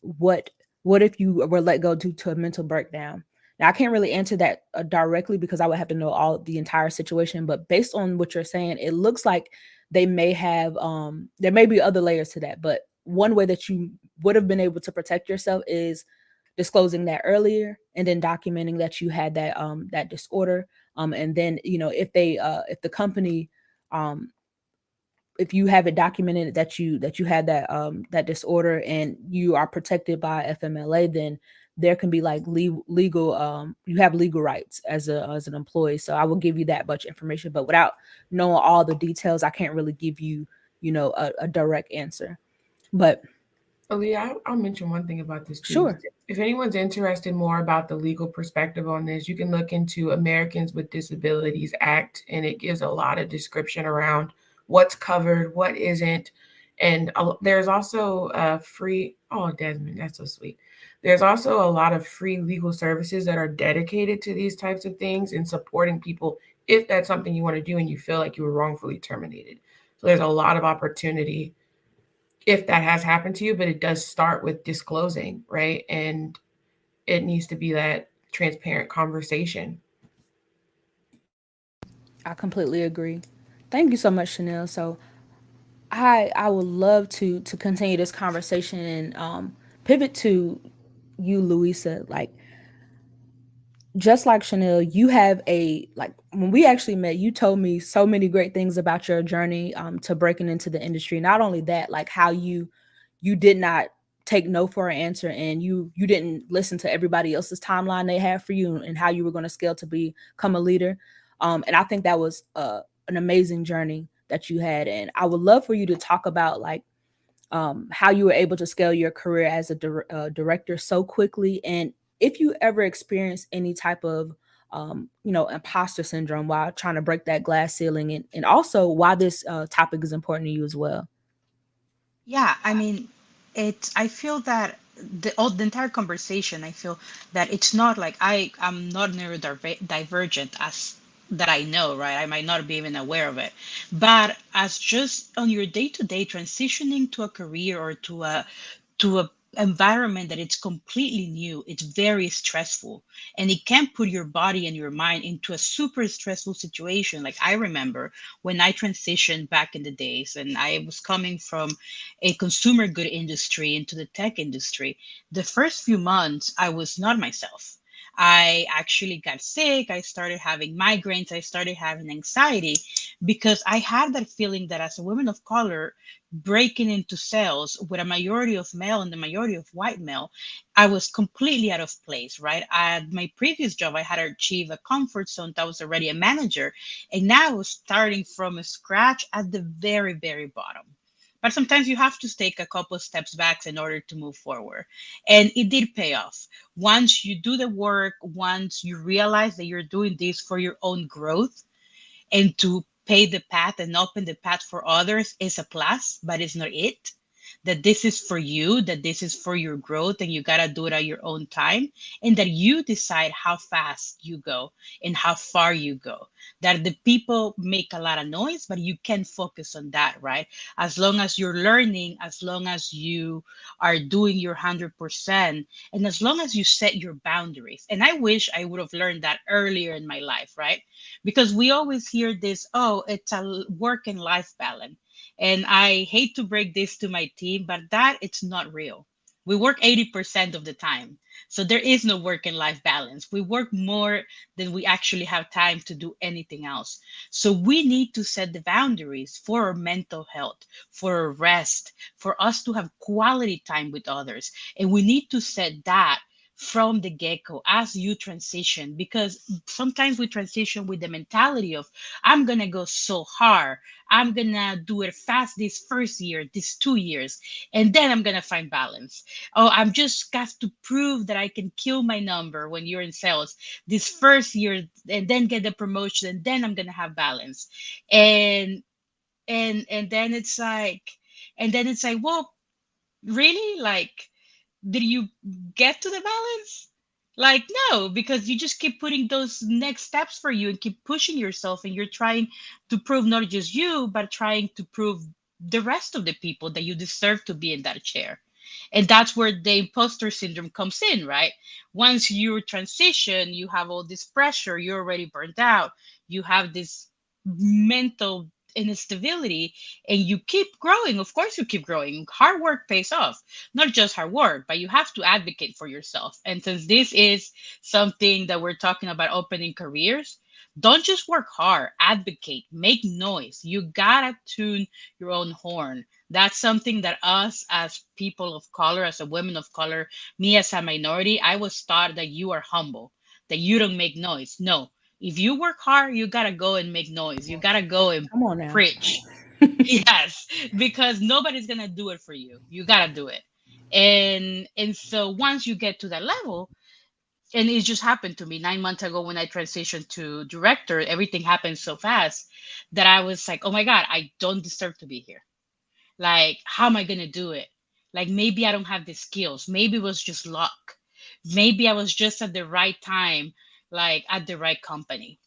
what if you were let go due to a mental breakdown? Now I can't really answer that directly because I would have to know all the entire situation, but based on what you're saying, it looks like they may have there may be other layers to that, but one way that you would have been able to protect yourself is disclosing that earlier, and then documenting that you had that disorder, and then if the company, um if you have it documented that you had that disorder and you are protected by FMLA, then there can be like legal, you have legal rights as an employee. So I will give you that much information, but without knowing all the details, I can't really give you a direct answer. But Aaliyah, I'll mention one thing about this too. sure. If anyone's interested more about the legal perspective on this, you can look into Americans with Disabilities Act, and it gives a lot of description around what's covered, what isn't. And there's also free, oh, Desmond, that's so sweet. There's also a lot of free legal services that are dedicated to these types of things and supporting people if that's something you want to do and you feel like you were wrongfully terminated. So there's a lot of opportunity if that has happened to you, but it does start with disclosing, right? And it needs to be that transparent conversation. I completely agree. Thank you so much, Chanel. So I would love to continue this conversation and pivot to you, Louisa. Like, just like Chanel, you have a, like, when we actually met, you told me so many great things about your journey to breaking into the industry. Not only that, like how you did not take no for an answer, and you didn't listen to everybody else's timeline they had for you, and how you were going to scale to become a leader. And I think that was an amazing journey that you had, and I would love for you to talk about like how you were able to scale your career as a director so quickly, and if you ever experience any type of imposter syndrome while trying to break that glass ceiling, and also why this topic is important to you as well. Yeah, I mean, I feel that the entire conversation, I feel that it's not like I'm not neurodivergent as that I know, right? I might not be even aware of it. But as just on your day-to-day transitioning to a career or to a environment that it's completely new, it's very stressful, and it can put your body and your mind into a super stressful situation. Like I remember when I transitioned back in the days, and I was coming from a consumer good industry into the tech industry. The first few months I was not myself. I actually got sick. I started having migraines. I started having anxiety because I had that feeling that as a woman of color, breaking into sales with a majority of male and the majority of white male, I was completely out of place, right? At my previous job, I had achieved a comfort zone that was already a manager. And now I was starting from scratch at the very, very bottom. But sometimes you have to take a couple of steps back in order to move forward. And it did pay off. Once you do the work, once you realize that you're doing this for your own growth, and to pay the path and open the path for others is a plus, but it's not it. that this is for you, that this is for your growth, and you got to do it at your own time, and that you decide how fast you go and how far you go. That the people make a lot of noise, but you can focus on that, right? As long as you're learning, as long as you are doing your 100%, and as long as you set your boundaries. And I wish I would have learned that earlier in my life, right? Because we always hear this, oh, it's a work and life balance. And I hate to break this to my team, but that it's not real. We work 80% of the time. So there is no work and life balance. We work more than we actually have time to do anything else. So we need to set the boundaries for our mental health, for our rest, for us to have quality time with others. And we need to set that from the get-go as you transition, because sometimes we transition with the mentality of, I'm gonna go so hard, I'm gonna do it fast this first year, this 2 years, and then I'm gonna find balance. Oh, I'm just got to prove that I can kill my number when you're in sales this first year, and then get the promotion, and then I'm gonna have balance. And and then it's like, well, really, like, did you get to the balance? Like, no, because you just keep putting those next steps for you and keep pushing yourself, and you're trying to prove not just you, but trying to prove the rest of the people that you deserve to be in that chair. And that's where the imposter syndrome comes in, right? Once you transition, you have all this pressure, you're already burnt out, you have this mental instability, and you keep growing. Of course, you keep growing. Hard work pays off, not just hard work, but you have to advocate for yourself. And since this is something that we're talking about, opening careers, don't just work hard, advocate, make noise. You gotta tune your own horn. That's something that us as people of color, as a women of color, me as a minority, I was taught that you are humble, that you don't make noise. No, if you work hard, you gotta go and make noise. You gotta go and Come on now. preach. Yes, because nobody's gonna do it for you. You gotta do it. And so once you get to that level, and it just happened to me 9 months ago when I transitioned to director, everything happened so fast that I was like, oh my God, I don't deserve to be here. Like, how am I gonna do it? Like, maybe I don't have the skills. Maybe it was just luck. Maybe I was just at the right time, like at the right company.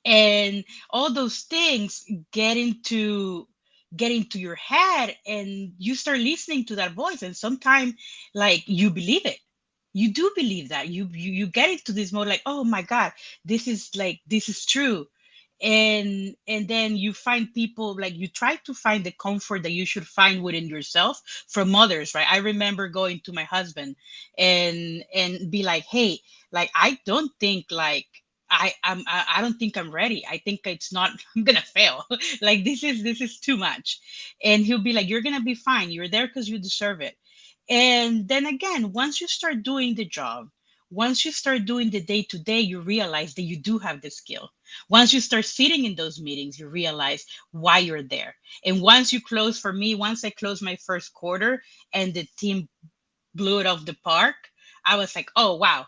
And all those things get into your head, and you start listening to that voice, and sometimes, like, you believe it. You do believe that. You get into this mode like, oh my God, this is true. And then you find people, like, you try to find the comfort that you should find within yourself from others, right? I remember going to my husband and be like, hey, like, I don't think, like, I don't think I'm ready. I think it's not, I'm gonna fail. Like, this is too much. And he'll be like, you're gonna be fine. You're there because you deserve it. And then again, once you start doing the job, once you start doing the day to day, you realize that you do have the skill. Once you start sitting in those meetings, you realize why you're there. And once you close, for me, once I closed my first quarter and the team blew it off the park, I was like, oh wow,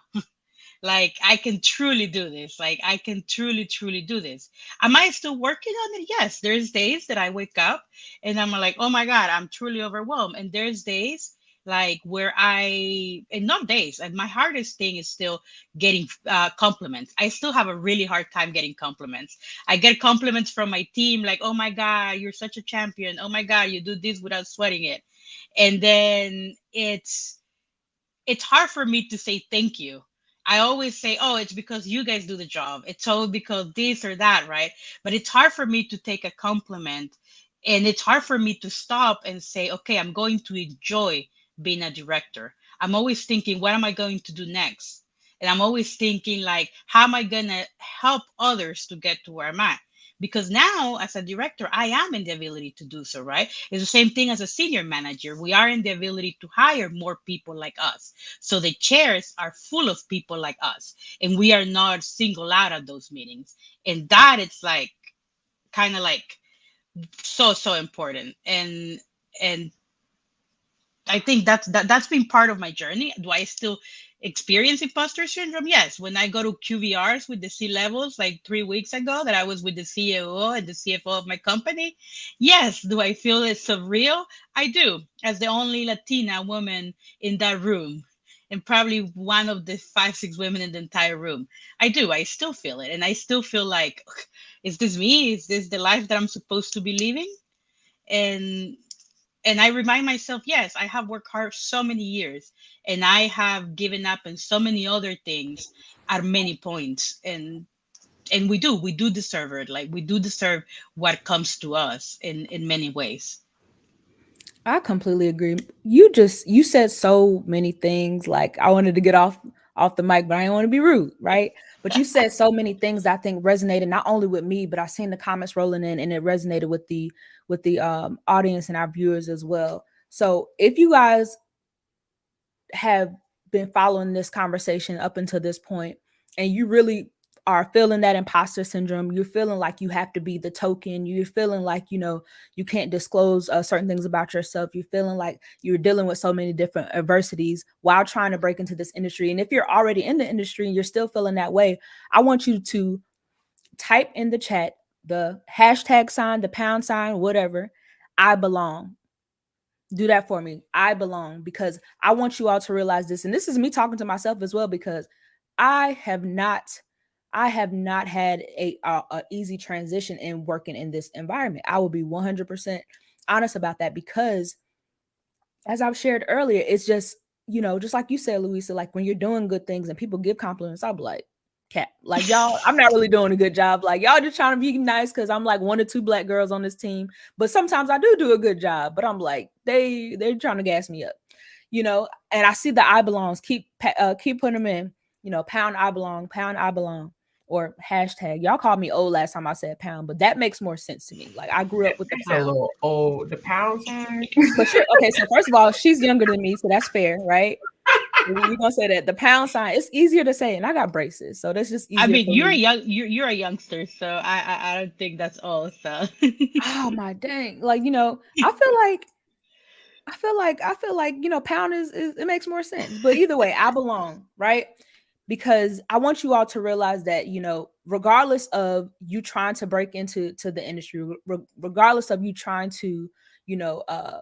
like, I can truly do this. Like, I can truly do this. Am I still working on it? Yes. There's days that I wake up and I'm like, oh my God, I'm truly overwhelmed. And there's days, like, where and not days, and my hardest thing is still getting compliments. I still have a really hard time getting compliments. I get compliments from my team, like, oh my God, you're such a champion. Oh my God, you do this without sweating it. And then it's hard for me to say thank you. I always say, oh, it's because you guys do the job. It's all because this or that, right? But it's hard for me to take a compliment. And it's hard for me to stop and say, okay, I'm going to enjoy being a director. I'm always thinking, what am I going to do next? And I'm always thinking, like, how am I going to help others to get to where I'm at? Because now, as a director, I am in the ability to do so, right? It's the same thing as a senior manager. We are in the ability to hire more people like us. So the chairs are full of people like us, and we are not singled out at those meetings. And that it's like kind of like so important. And I think that's been part of my journey. Do I still experience imposter syndrome? Yes. When I go to QVRs with the C levels like 3 weeks ago, that I was with the CEO and the CFO of my company. Yes. Do I feel it's surreal? I do, as the only Latina woman in that room, and probably one of the 5, 6 women in the entire room. I do. I still feel it, and I still feel like, is this me? Is this the life that I'm supposed to be living? And I remind myself, yes, I have worked hard so many years, and I have given up in so many other things at many points. And we do deserve it. Like, we do deserve what comes to us in many ways. I completely agree. You said so many things. Like, I wanted to get off the mic, but I didn't want to be rude, right? But you said so many things that I think resonated not only with me, but I seen the comments rolling in, and it resonated with the audience and our viewers as well. So if you guys have been following this conversation up until this point, and you really are feeling that imposter syndrome, you're feeling like you have to be the token, you're feeling like, you can't disclose certain things about yourself, you're feeling like you're dealing with so many different adversities while trying to break into this industry. And if you're already in the industry and you're still feeling that way, I want you to type in the chat the hashtag sign, the pound sign, whatever, I belong. Do that for me. I belong, because I want you all to realize this. And this is me talking to myself as well, because I have not had a easy transition in working in this environment. I will be 100% honest about that, because as I've shared earlier, it's just, just like you said, Louisa, like when you're doing good things and people give compliments, I'll be like, cat, like, y'all, I'm not really doing a good job. Like, y'all just trying to be nice because I'm like one or two black girls on this team. But sometimes I do a good job. But I'm like, they're trying to gas me up, and I see the I belongs, keep putting them in, pound I belong, or hashtag. Y'all called me old last time I said pound, but that makes more sense to me. Like, I grew up with the It's a pound. little old. The pound sign. But okay, so first of all, she's younger than me, so that's fair, right? We're gonna say that the pound sign, it's easier to say, and I got braces, so that's just easier. I mean, for you're a me. you're a youngster, so I don't think that's all. So Oh my dang! Like, I feel like pound is it makes more sense. But either way, I belong, right? Because I want you all to realize that, regardless of you trying to break into the industry, regardless of you trying to, you know, uh,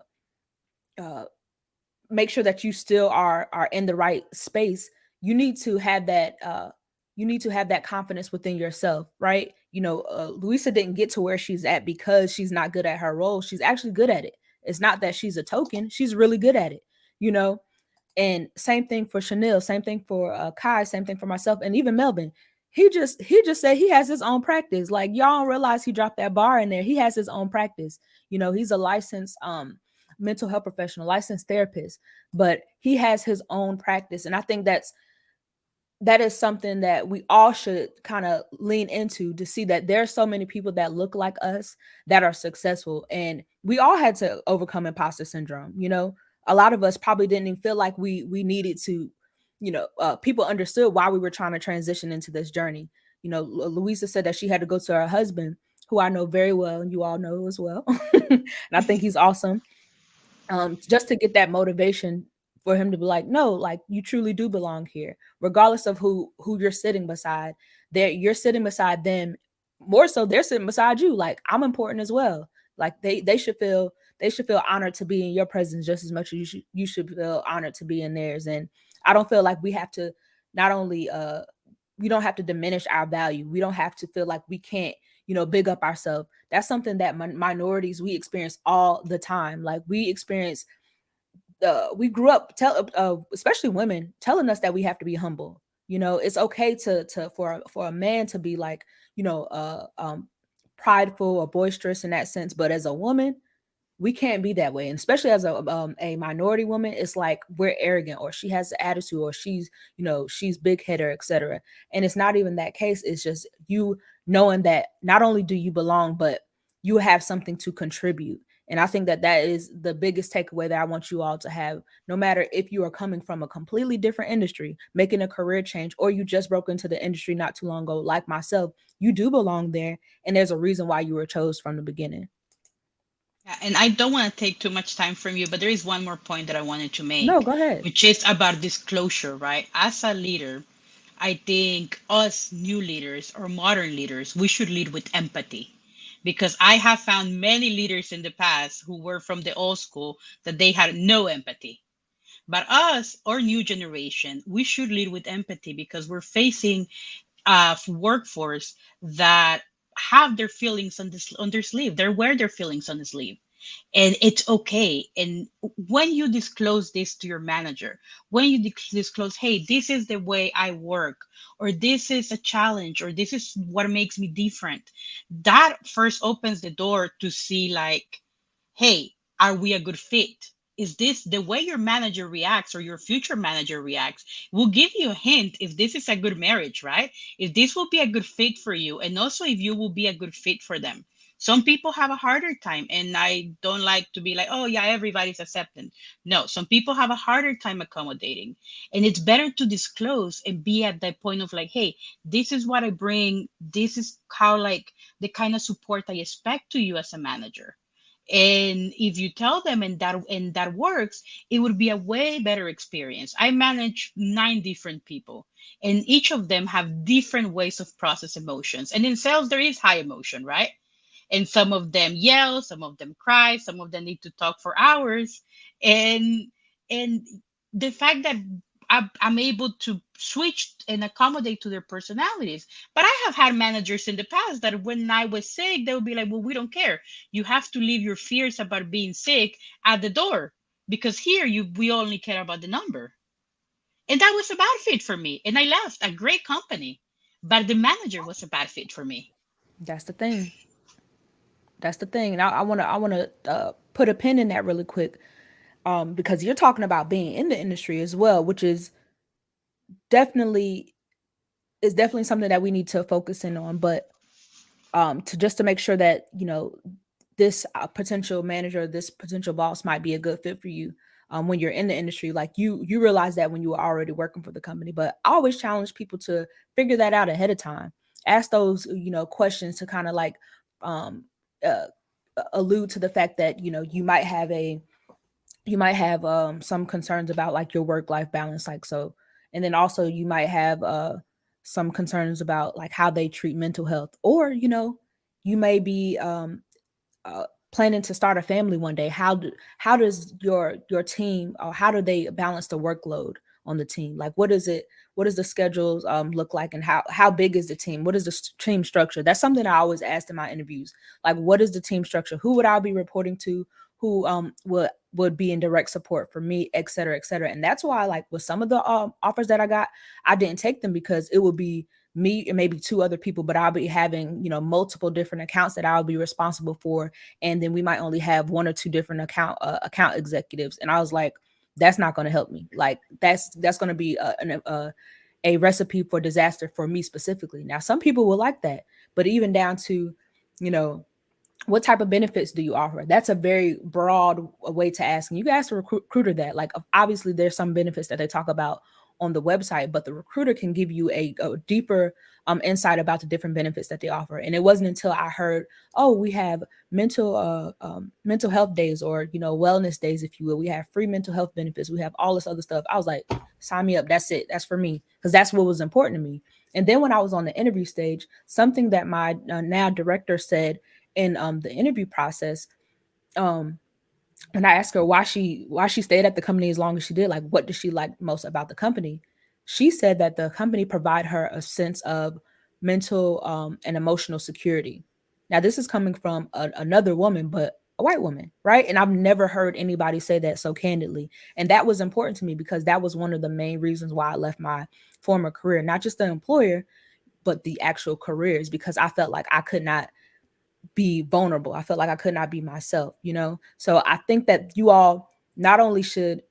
make sure that you still are in the right space, you need to have that confidence within yourself, right? Luisa didn't get to where she's at because she's not good at her role. She's actually good at it. It's not that she's a token, she's really good at it, you know and same thing for Chanel, same thing for Kai, same thing for myself, and even Melvin. He just said he has his own practice. Like, y'all don't realize he dropped that bar in there. He has his own practice. He's a licensed mental health professional, licensed therapist, but he has his own practice. And I think that is something that we all should kind of lean into, to see that there are so many people that look like us that are successful. And we all had to overcome imposter syndrome. A lot of us probably didn't even feel like we needed to, people understood why we were trying to transition into this journey. Louisa said that she had to go to her husband, who I know very well, and you all know as well. And I think he's awesome. Just to get that motivation for him to be like, no, like, you truly do belong here, regardless of who you're sitting beside. You're sitting beside them, more so they're sitting beside you. Like, I'm important as well. Like, they should feel honored to be in your presence just as much as you should feel honored to be in theirs. And I don't feel like we have to, not only we don't have to diminish our value. We don't have to feel like we can't, big up ourselves. That's something that minorities, we experience all the time. Like, we grew up especially women telling us that we have to be humble. It's okay for a man to be like, prideful or boisterous in that sense. But as a woman, we can't be that way. And especially as a minority woman, it's like we're arrogant, or she has the attitude, or she's big headed, etc. And it's not even that case. It's just you knowing that not only do you belong, but you have something to contribute. And I think that is the biggest takeaway that I want you all to have. No matter if you are coming from a completely different industry, making a career change, or you just broke into the industry not too long ago, like myself, you do belong there. And there's a reason why you were chose from the beginning. Yeah, and I don't want to take too much time from you, but there is one more point that I wanted to No, make, go ahead. which is about disclosure, right? As a leader, I think us new leaders or modern leaders, we should lead with empathy. Because I have found many leaders in the past who were from the old school that they had no empathy. But us, or new generation, we should lead with empathy because we're facing a workforce that have their feelings on their sleeve. They wear their feelings on the sleeve, and it's okay. And when you disclose this to your manager, when you disclose, hey, this is the way I work, or this is a challenge, or this is what makes me different, that first opens the door to see, like, hey, are we a good fit? Is this the way your manager reacts or your future manager reacts? Will give you a hint if this is a good marriage, right? If this will be a good fit for you, and also if you will be a good fit for them. Some people have a harder time, and I don't like to be like, oh yeah, everybody's accepting. No, some people have a harder time accommodating, and it's better to disclose and be at that point of like, hey, this is what I bring, this is how, like, the kind of support I expect to you as a manager. And if you tell them and that works, it would be a way better experience. I manage 9 different people, and each of them have different ways of process emotions. And in sales there is high emotion, right? And some of them yell, some of them cry, some of them need to talk for hours. And and the fact that I'm able to switch and accommodate to their personalities. But I have had managers in the past that when I was sick, they would be like, well, we don't care. You have to leave your fears about being sick at the door, because here we only care about the number. And that was a bad fit for me. And I left a great company, but the manager was a bad fit for me. That's the thing. That's the thing. And I want to put a pin in that really quick, because you're talking about being in the industry as well, which definitely definitely something that we need to focus in on. But to just to make sure that this potential manager, this potential boss might be a good fit for you, when you're in the industry, like you realize that when you were already working for the company. But I always challenge people to figure that out ahead of time. Ask those questions to kind of like um, uh, allude to the fact that you might have some concerns about like your work life balance, like so. And then also you might have some concerns about like how they treat mental health, or you may be uh, planning to start a family one day. How does your team, or how do they balance the workload on the team? Like what does the schedules look like, and how big is the team? What is the team structure? That's something I always ask in my interviews. Like, what is the team structure? Who would I be reporting to? Who would be in direct support for me, et cetera, et cetera. And that's why, like, with some of the offers that I got, I didn't take them, because it would be me and maybe 2 other people, but I'll be having multiple different accounts that I'll be responsible for, and then we might only have 1 or 2 different account executives. And I was like, that's not going to help me. Like, that's going to be a recipe for disaster for me specifically. Now, some people will like that, but even down to you know what type of benefits do you offer? That's a very broad way to ask. And you can ask a recruiter that. Like, obviously, there's some benefits that they talk about on the website, but the recruiter can give you a deeper insight about the different benefits that they offer. And it wasn't until I heard, oh, we have mental health days, or wellness days, if you will. We have free mental health benefits. We have all this other stuff. I was like, sign me up. That's it. That's for me, because that's what was important to me. And then when I was on the interview stage, something that my now director said in the interview process, um when I asked her why she stayed at the company as long as she did, like what did she like most about the company, she said that the company provide her a sense of mental and emotional security. Now, this is coming from another woman, but a white woman, right? And I've never heard anybody say that so candidly. And that was important to me, because that was one of the main reasons why I left my former career, not just the employer, but the actual careers, because I felt like I could not be vulnerable. I felt like I could not be myself. So I think that you all not only should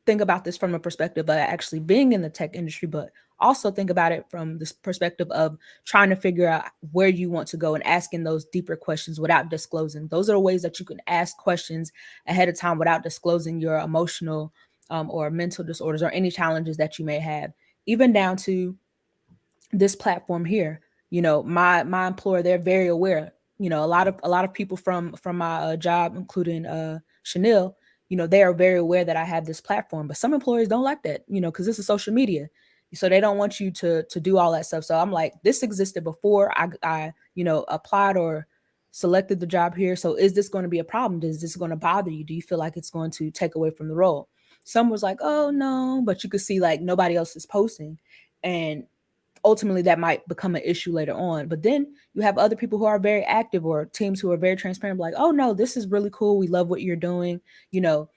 think about this from a perspective of actually being in the tech industry, but also think about it from this perspective of trying to figure out where you want to go and asking those deeper questions without disclosing. Those are the ways that you can ask questions ahead of time without disclosing your emotional or mental disorders or any challenges that you may have, even down to this platform here. My employer, they're very aware. a lot of people from my job, including Chanel, they are very aware that I have this platform, but some employers don't like that, because this is social media. So they don't want you to do all that stuff. So I'm like, this existed before I applied or selected the job here. So is this going to be a problem? Is this going to bother you? Do you feel like it's going to take away from the role? Some was like, oh no, but you could see like nobody else is posting. And ultimately that might become an issue later on. But then you have other people who are very active, or teams who are very transparent, like, oh no, this is really cool. We love what you're doing. You're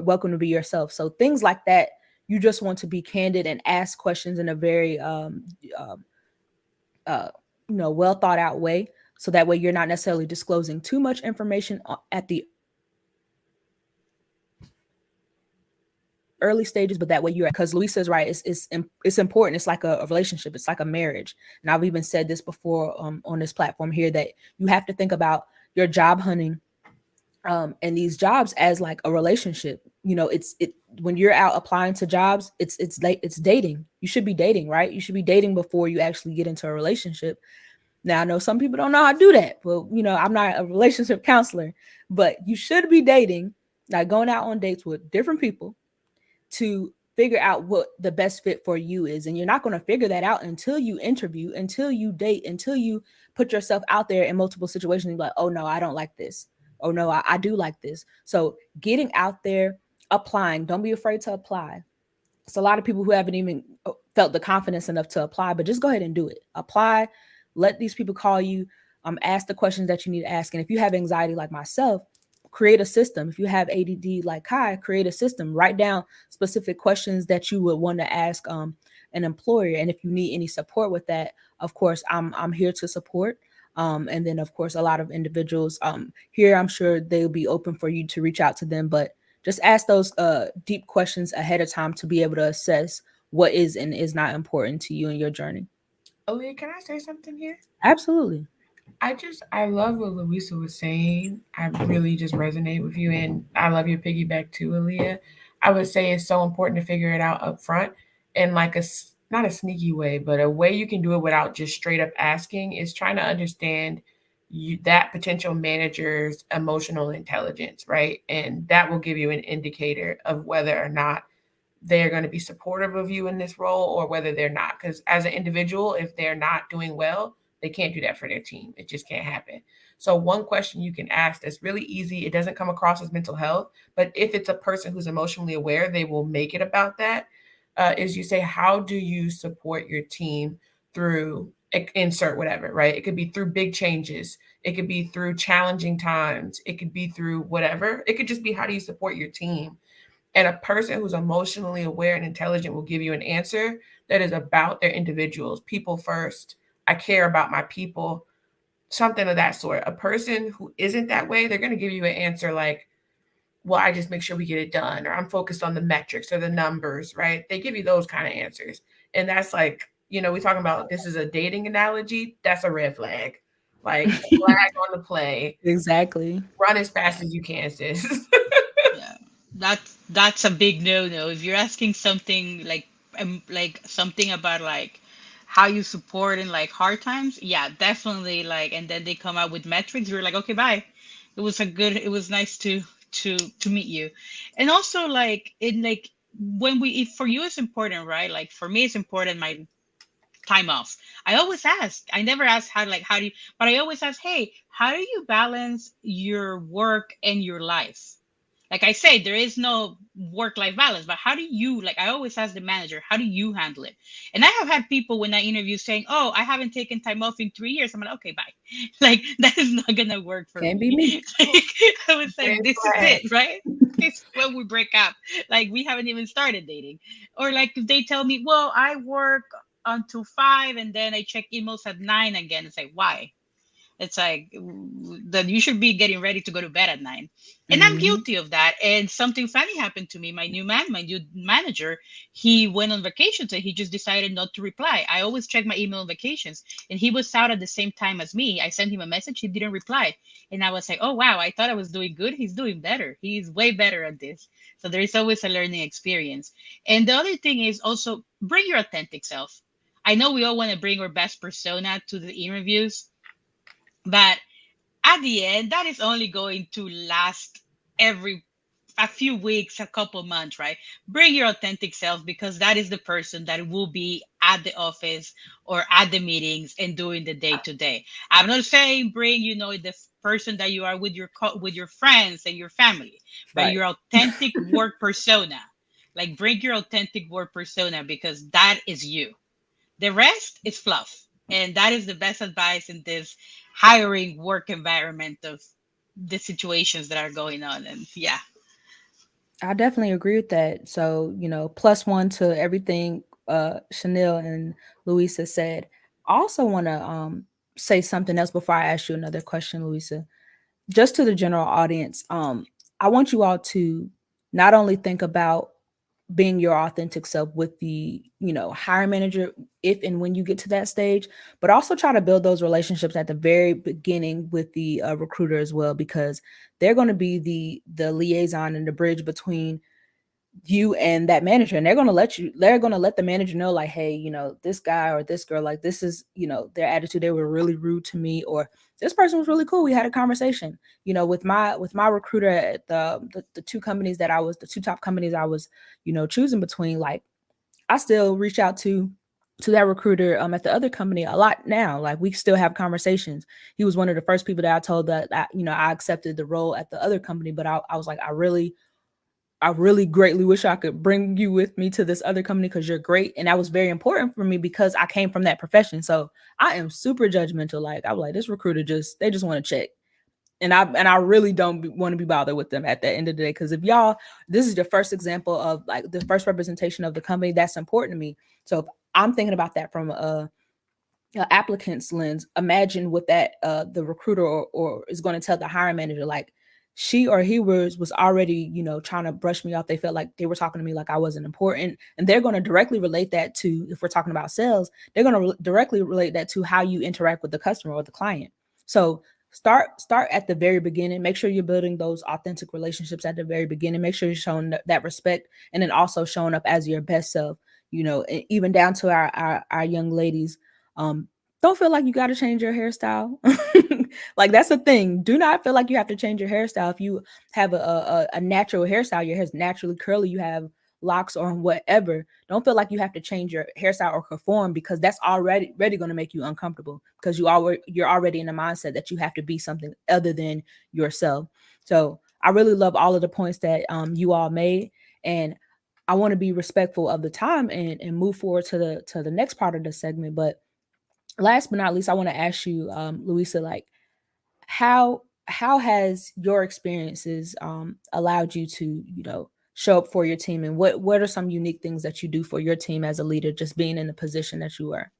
welcome to be yourself. So things like that, you just want to be candid and ask questions in a very uh, well thought out way. So that way you're not necessarily disclosing too much information at the early stages, but that way you're, because Luis is right, it's important. It's like a relationship, it's like a marriage. And I've even said this before on this platform here, that you have to think about your job hunting and these jobs as like a relationship. It's when you're out applying to jobs, it's like it's dating. You should be dating, right? You should be dating before you actually get into a relationship. Now I know some people don't know how to do that, but I'm not a relationship counselor, but you should be dating, like going out on dates with different people to figure out what the best fit for you is. And you're not going to figure that out until you interview, until you date, until you put yourself out there in multiple situations and be like, oh no, I don't like this. Oh no, I do like this. So getting out there, applying, don't be afraid to apply. It's a lot of people who haven't even felt the confidence enough to apply, but just go ahead and do it. Apply, let these people call you, ask the questions that you need to ask. And if you have anxiety like myself, create a system. If you have ADD like Kai, create a system. Write down specific questions that you would want to ask an employer. And if you need any support with that, of course, I'm here to support. And then, of course, a lot of individuals here, I'm sure they'll be open for you to reach out to them. But just ask those deep questions ahead of time to be able to assess what is and is not important to you in your journey. Aaliyah, can I say something here? Absolutely. I love what Louisa was saying. I really just resonate with you, and I love your piggyback too, Aaliyah. I would say it's so important to figure it out up front, and like not a sneaky way, but a way you can do it without just straight up asking is trying to understand that potential manager's emotional intelligence, right? And that will give you an indicator of whether or not they're going to be supportive of you in this role or whether they're not. Because as an individual, if they're not doing well, they can't do that for their team. It just can't happen. So one question you can ask that's really easy, it doesn't come across as mental health, but if it's a person who's emotionally aware, they will make it about that, is you say, how do you support your team through insert whatever, right? It could be through big changes. It could be through challenging times. It could be through whatever. It could just be, how do you support your team? And a person who's emotionally aware and intelligent will give you an answer that is about their individuals. People first. I care about my people, something of that sort. A person who isn't that way, they're going to give you an answer like, well, I just make sure we get it done, or I'm focused on the metrics or the numbers, right? They give you those kind of answers. And that's like, we're talking about, this is a dating analogy. That's a red flag. Like, flag on the play. Exactly. Run as fast as you can, sis. Yeah, that's a big no. If you're asking something like something about like how you support in like hard times, yeah, definitely. Like, and then they come out with metrics, you're like, okay, bye. It was nice to meet you. And also like in like when if for you it's important, right? Like for me it's important my time off. I always ask. I never ask how do you, but I always ask, hey, how do you balance your work and your life? Like I say, there is no work-life balance, but how do you, like I always ask the manager, how do you handle it? And I have had people when I interview saying, oh, I haven't taken time off in 3 years. I'm like, okay, bye. Like that is not gonna work for Can't me. be me. Like, I was like, this is it, right? It's when we break up. Like we haven't even started dating. Or like if they tell me, well, I work until 5 and then I check emails at 9 again. It's like, why? It's like that you should be getting ready to go to bed at 9. And I'm guilty of that. And something funny happened to me. My new manager, he went on vacation, so he just decided not to reply. I always check my email on vacations, and he was out at the same time as me. I sent him a message, he didn't reply. And I was like, oh wow, I thought I was doing good. He's doing better. He's way better at this. So there is always a learning experience. And the other thing is also bring your authentic self. I know we all want to bring our best persona to the interviews, but at the end, that is only going to last every a few weeks, a couple months, right? Bring your authentic self, because that is the person that will be at the office or at the meetings and doing the day to day. I'm not saying bring, the person that you are with with your friends and your family, but Right. your authentic work persona. Like bring your authentic work persona, because that is you. The rest is fluff. And that is the best advice in this hiring work environment of the situations that are going on. And yeah. I definitely agree with that. So, plus one to everything Chanel and Louisa said. I also want to say something else before I ask you another question, Louisa. Just to the general audience, I want you all to not only think about being your authentic self with the hiring manager if and when you get to that stage, but also try to build those relationships at the very beginning with the recruiter as well, because they're going to be the liaison and the bridge between you and that manager, and they're going to let the manager know, like, hey, this guy or this girl, like, this is their attitude, they were really rude to me, or this person was really cool, we had a conversation. With my recruiter at the two companies that I was the two top companies I was choosing between, like, I still reach out to that recruiter at the other company a lot now. Like, we still have conversations. He was one of the first people that I told that I accepted the role at the other company, but I was like, I really greatly wish I could bring you with me to this other company because you're great. And that was very important for me because I came from that profession. So I am super judgmental. Like, I was like, this recruiter they just want to check. And I really don't want to be bothered with them at the end of the day. Because if y'all, this is the first example of like the first representation of the company, that's important to me. So if I'm thinking about that from applicant's lens, imagine what that the recruiter or is going to tell the hiring manager, like, she or he was already trying to brush me off. They felt like they were talking to me like I wasn't important, and they're going to directly relate that to, if we're talking about sales, they're going to directly relate that to how you interact with the customer or the client. So start at the very beginning. Make sure you're building those authentic relationships at the very beginning. Make sure you're showing that respect, and then also showing up as your best self. Even down to our young ladies, don't feel like you got to change your hairstyle. Like, that's the thing. Do not feel like you have to change your hairstyle. If you have a natural hairstyle, your hair's naturally curly, you have locks or whatever, don't feel like you have to change your hairstyle or conform, because that's already going to make you uncomfortable, because you're already in the mindset that you have to be something other than yourself. So I really love all of the points that you all made, and I want to be respectful of the time and move forward to the next part of the segment. But last but not least, I want to ask you, Louisa, like, how has your experiences allowed you to show up for your team, and what are some unique things that you do for your team as a leader, just being in the position that you are?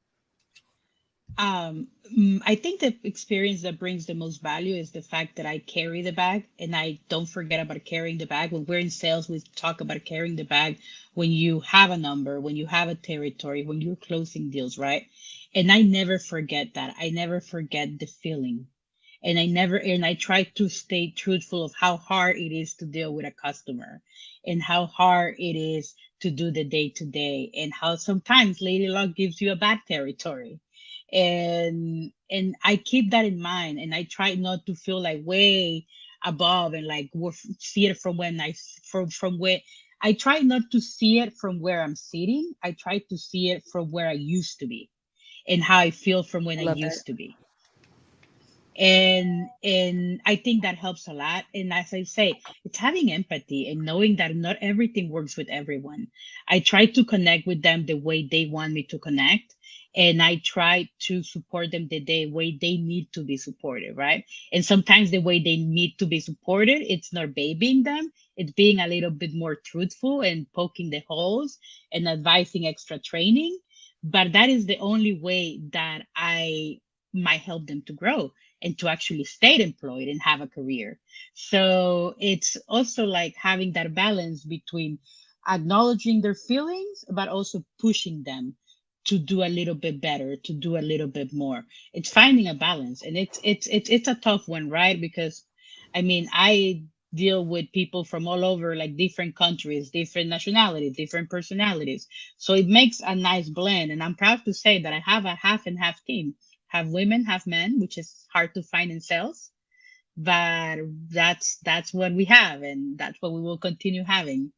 I think the experience that brings the most value is the fact that I carry the bag, and I don't forget about carrying the bag. When we're in sales, we talk about carrying the bag when you have a number, when you have a territory, when you're closing deals, right? And I never forget that. I never forget the feeling. And I try to stay truthful of how hard it is to deal with a customer, and how hard it is to do the day to day, and how sometimes Lady Luck gives you a bad territory. And I keep that in mind, and I try not to feel like way above, and like see it from when from where I try not to see it from where I'm sitting. I try to see it from where I used to be, and how I feel from when I Love that. used to be. And I think that helps a lot. And as I say, it's having empathy and knowing that not everything works with everyone. I try to connect with them the way they want me to connect, and I try to support them the way they need to be supported, right? And sometimes the way they need to be supported, it's not babying them, it's being a little bit more truthful and poking the holes and advising extra training. But that is the only way that I might help them to grow and to actually stay employed and have a career. So it's also like having that balance between acknowledging their feelings, but also pushing them to do a little bit better, to do a little bit more. It's finding a balance, and it's a tough one, right? Because I mean, I deal with people from all over, like different countries, different nationalities, different personalities. So it makes a nice blend. And I'm proud to say that I have a half and half team, have women, have men, which is hard to find in sales. but that's what we have, and that's what we will continue having.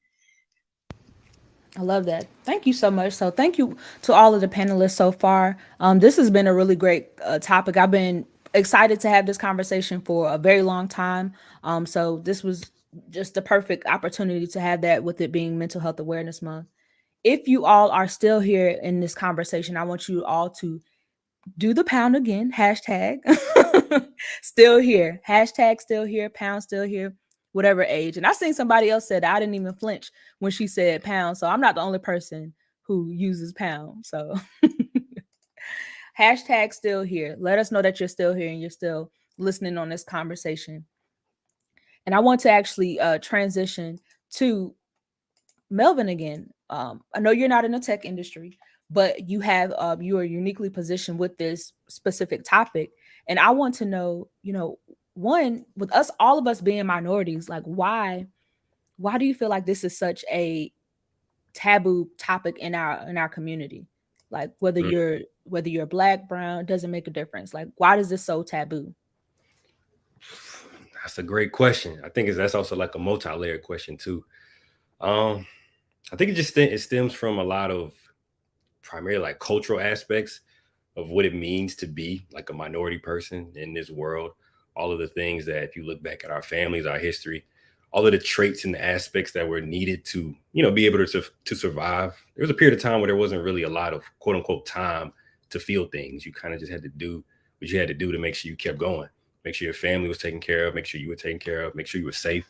I love that. Thank you so much. So, thank you to all of the panelists so far. This has been a really great topic. I've been excited to have this conversation for a very long time. So, this was just the perfect opportunity to have that with it being Mental Health Awareness Month. If you all are still here in this conversation, I want you all to do the pound again, hashtag still here, hashtag still here, pound still here, whatever age. And I seen somebody else said I didn't even flinch when she said pound. So I'm not the only person who uses pound. So hashtag still here. Let us know that you're still here and you're still listening on this conversation. And I want to actually transition to Melvin again. I know you're not in the tech industry, but you are uniquely positioned with this specific topic, and I want to know, one, with us, all of us being minorities, like why do you feel like this is such a taboo topic in our community? Like whether you're black, brown, doesn't make a difference. Like why is this so taboo? That's a great question. I think that's also like a multi-layered question too. Um, I think it stems from a lot of primarily like cultural aspects of what it means to be like a minority person in this world. All of the things that if you look back at our families, our history, all of the traits and the aspects that were needed to, be able to survive. There was a period of time where there wasn't really a lot of quote unquote time to feel things. You kind of just had to do what you had to do to make sure you kept going, make sure your family was taken care of, make sure you were taken care of, make sure you were safe.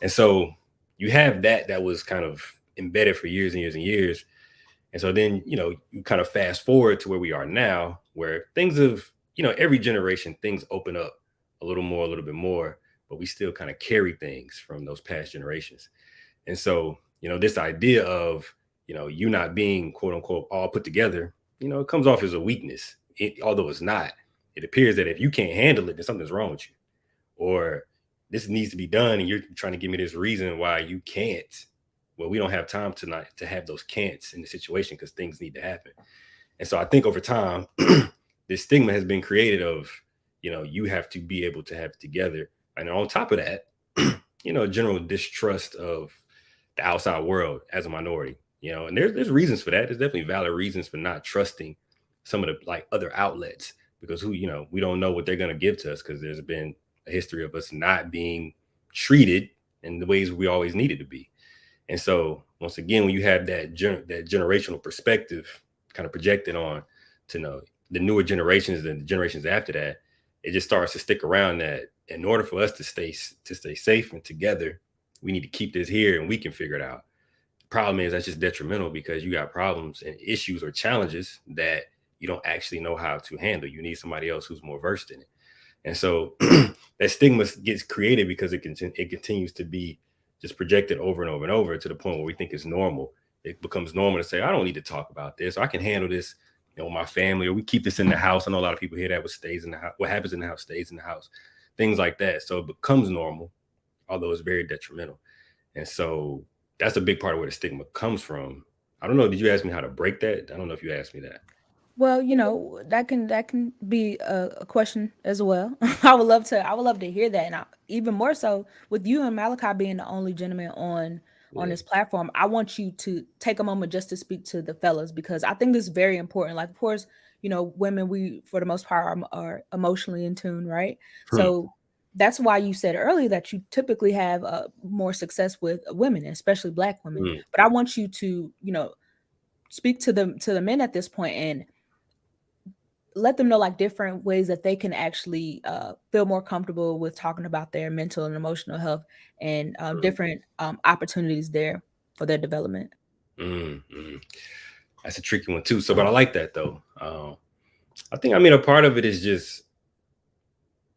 And so you have that was kind of embedded for years and years and years. And so then, you kind of fast forward to where we are now, where things have, every generation, things open up a little bit more, but we still kind of carry things from those past generations. And so, this idea of, you not being quote unquote all put together, it comes off as a weakness. Although it's not, it appears that if you can't handle it, then something's wrong with you. Or this needs to be done, and you're trying to give me this reason why you can't. Well, we don't have time tonight to have those can'ts in the situation because things need to happen. And so I think over time, this stigma has been created of, you have to be able to have it together. And on top of that, general distrust of the outside world as a minority, and there's reasons for that. There's definitely valid reasons for not trusting some of the like other outlets because we don't know what they're going to give to us because there's been a history of us not being treated in the ways we always needed to be. And so once again, when you have that generational perspective kind of projected on to the newer generations and the generations after that, it just starts to stick around that in order for us to stay safe and together, we need to keep this here and we can figure it out. The problem is that's just detrimental because you got problems and issues or challenges that you don't actually know how to handle. You need somebody else who's more versed in it. And so that stigma gets created because it continues to be just projected over and over and over to the point where we think it's normal. It becomes normal to say, I don't need to talk about this. I can handle this, my family, or we keep this in the house. I know a lot of people hear that what happens in the house stays in the house, things like that. So it becomes normal, although it's very detrimental. And so that's a big part of where the stigma comes from. I don't know. Did you ask me how to break that? I don't know if you asked me that. Well, that can be a question as well. I would love to hear that, and even more so with you and Malachi being the only gentleman on Yeah. this platform. I want you to take a moment just to speak to the fellas because I think this is very important. Like, of course, women, we for the most part are emotionally in tune, right? Hmm. So that's why you said earlier that you typically have more success with women, especially Black women. Hmm. But I want you to speak to the men at this point and let them know like different ways that they can actually feel more comfortable with talking about their mental and emotional health and different opportunities there for their development. Mm-hmm. That's a tricky one too. So, but I like that though. I think a part of it is just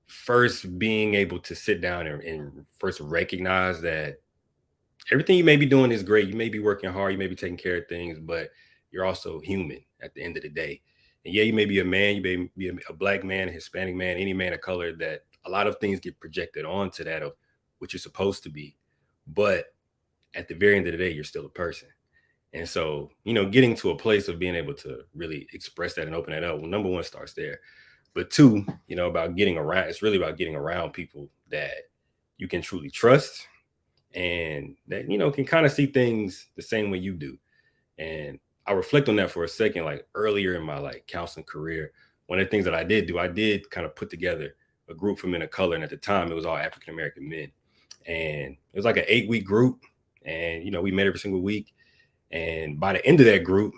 first being able to sit down and first recognize that everything you may be doing is great. You may be working hard, you may be taking care of things, but you're also human at the end of the day. And yeah, you may be a man, you may be a Black man, a Hispanic man, any man of color, that a lot of things get projected onto that of what you're supposed to be. But at the very end of the day, you're still a person. And so, getting to a place of being able to really express that and open that up, well, number one starts there. But two, about getting around, it's really about getting around people that you can truly trust and that, can kind of see things the same way you do. And I reflect on that for a second, like earlier in my like counseling career, one of the things that I did kind of put together a group for men of color. And at the time it was all African-American men. And it was like an 8-week group. And, we met every single week. And by the end of that group,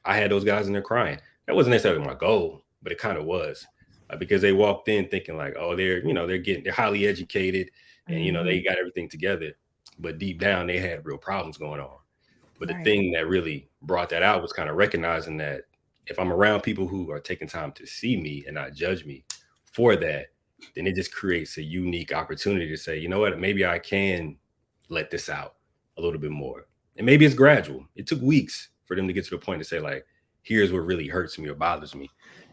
I had those guys in there crying. That wasn't necessarily my goal, but it kind of was, because they walked in thinking like, oh, they're highly educated and, they got everything together. But deep down, they had real problems going on. But the thing that really brought that out was kind of recognizing that if I'm around people who are taking time to see me and not judge me for that, then it just creates a unique opportunity to say, you know what, maybe I can let this out a little bit more. And maybe it's gradual. It took weeks for them to get to the point to say, like, here's what really hurts me or bothers me.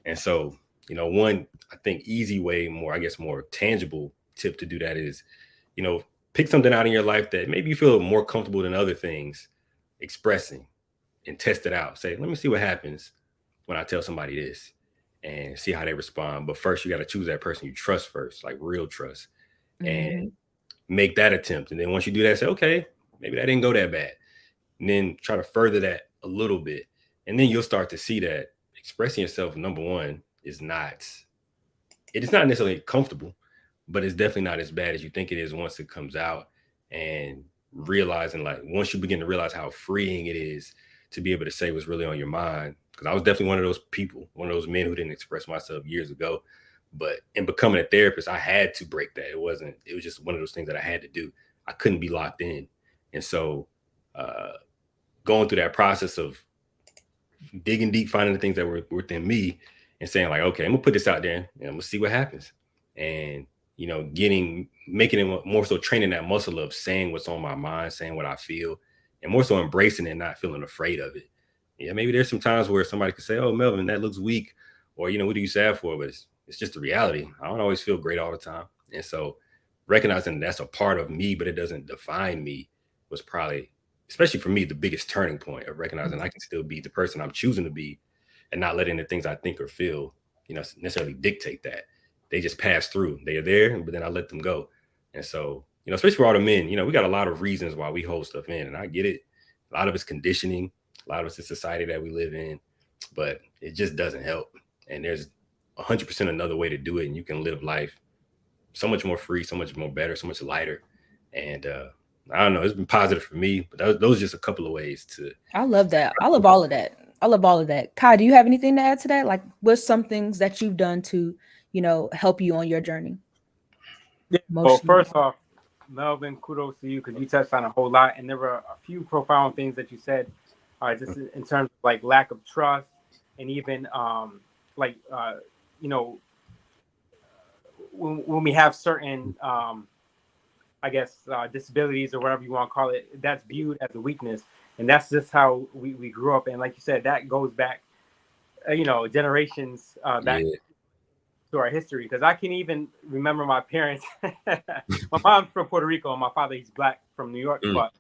And so, one, I think, easy way, more tangible tip to do that is, pick something out in your life that maybe you feel more comfortable than other things expressing, and test it out. Say, let me see what happens when I tell somebody this, and see how they respond. But first, you got to choose that person you trust first, like real trust, and make that attempt. And then once you do that, say, okay, maybe that didn't go that bad. And then try to further that a little bit. And then you'll start to see that expressing yourself, number one, is not necessarily comfortable, but it's definitely not as bad as you think it is once it comes out. And realizing, like, once you begin to realize how freeing it is to be able to say what's really on your mind. Because I was definitely one of those people, one of those men who didn't express myself years ago. But in becoming a therapist, I had to break that. It was just one of those things that I had to do. I couldn't be locked in. And so going through that process of digging deep, finding the things that were within me and saying, like, okay, I'm gonna put this out there and I'm gonna see what happens. And, making it more so training that muscle of saying what's on my mind, saying what I feel, and more so embracing it and not feeling afraid of it. Yeah, maybe there's some times where somebody could say, oh, Melvin, that looks weak. Or, what are you sad for? But it's just the reality. I don't always feel great all the time. And so recognizing that's a part of me, but it doesn't define me, was probably, especially for me, the biggest turning point of recognizing I can still be the person I'm choosing to be and not letting the things I think or feel, necessarily dictate that. They just pass through. They are there, but then I let them go. And so, especially for all the men, we got a lot of reasons why we hold stuff in, and I get it. A lot of it's conditioning. A lot of it's the society that we live in, but it just doesn't help. And there's 100% another way to do it. And you can live life so much more free, so much more better, so much lighter. And I don't know, it's been positive for me, but those are just a couple of ways to. I love that. I love all of that. Kai, do you have anything to add to that? Like, what's some things that you've done to, help you on your journey? Yeah. Well, first off, Melvin, kudos to you, because you touched on a whole lot, and there were a few profound things that you said, just in terms of like lack of trust, and even when we have certain disabilities or whatever you want to call it, that's viewed as a weakness, and that's just how we grew up. And like you said, that goes back, generations back. Yeah. To our history, because I can even remember my parents. My mom's from Puerto Rico and my father, he's black from New York. But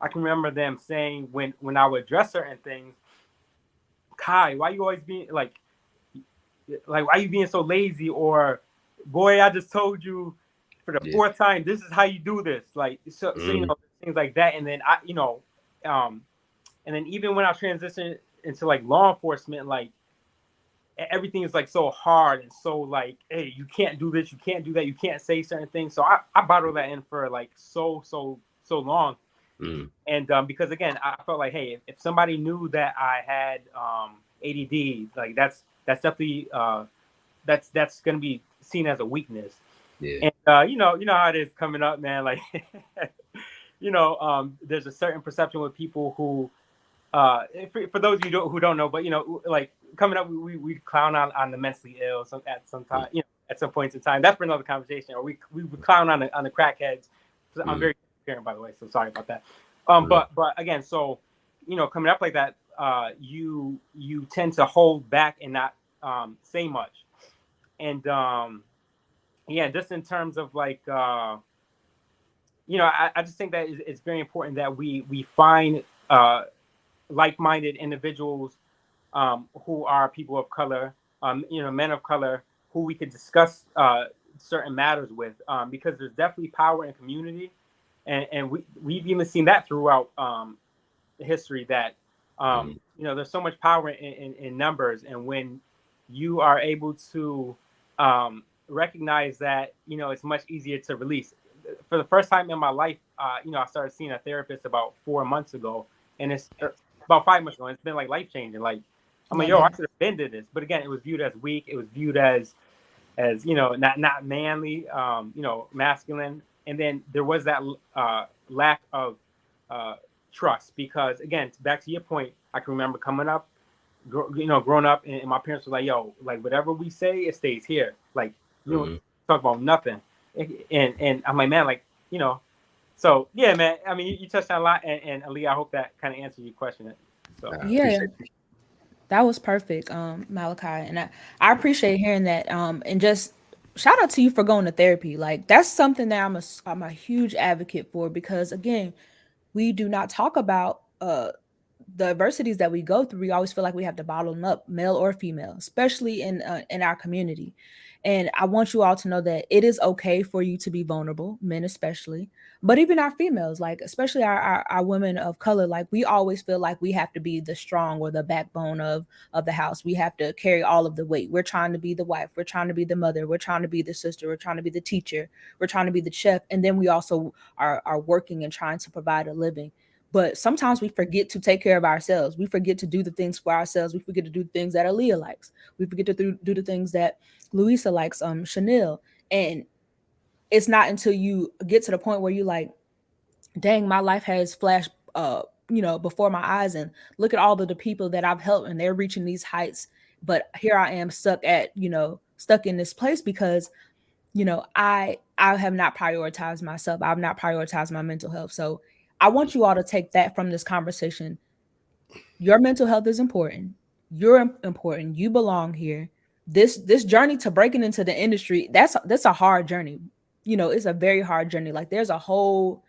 I can remember them saying when I would address certain things, Kai, why you always being like why you being so lazy? Or, boy, I just told you for the fourth time, this is how you do this. Like, so things like that. And then and then even when I transitioned into like law enforcement, like, everything is like so hard and so like, hey, you can't do this, you can't do that, you can't say certain things. So I bottled that in for like so long. And because again, I felt like, hey, if somebody knew that I had ADD, like that's definitely that's gonna be seen as a weakness. Yeah. And you know how it is coming up, man. Like there's a certain perception with people who for those of you who don't know, but like coming up, we clown on the mentally ill at some time, at some points in time. That's for another conversation. Or we would clown on the crackheads. So I'm very transparent, by the way, so sorry about that. But again, so coming up like that, you tend to hold back and not say much. And just in terms of like I just think that it's very important that we find like-minded individuals who are people of color, men of color who we could discuss certain matters with, because there's definitely power in community, and we've even seen that throughout history that there's so much power in numbers, and when you are able to recognize that, it's much easier to release. For the first time in my life, I started seeing a therapist about 4 months ago, and it's about 5 months ago, and it's been like life changing. Like, I'm like, yo, I should have been to this, but again, it was viewed as weak. It was viewed as not manly, masculine, and then there was that lack of trust, because again, back to your point, I can remember coming up, growing up, and my parents were like, yo, like whatever we say, it stays here. Like, you don't talk about nothing. And I'm like, man, like, so yeah, man, I mean, you touched on a lot, and Ali, I hope that kind of answers your question. So yeah, that was perfect, Malachi, and I appreciate hearing that. And just shout out to you for going to therapy. Like, that's something that I'm a huge advocate for, because again, we do not talk about the adversities that we go through. We always feel like we have to bottle them up, male or female, especially in our community. And I want you all to know that it is okay for you to be vulnerable, men especially, but even our females, like especially our women of color. Like, we always feel like we have to be the strong or the backbone of the house. We have to carry all of the weight. We're trying to be the wife. We're trying to be the mother. We're trying to be the sister. We're trying to be the teacher. We're trying to be the chef. And then we also are working and trying to provide a living. But sometimes we forget to take care of ourselves. We forget to do the things for ourselves. We forget to do things that Aaliyah likes. We forget to do the things that Louisa likes, Chanel. And it's not until you get to the point where you like, dang, my life has flashed, before my eyes, and look at all of the people that I've helped, and they're reaching these heights. But here I am stuck in this place because, I have not prioritized myself. I've not prioritized my mental health. So I want you all to take that from this conversation. Your mental health is important. You're important. You belong here. This journey to breaking into the industry, that's a hard journey. It's a very hard journey. Like, there's a whole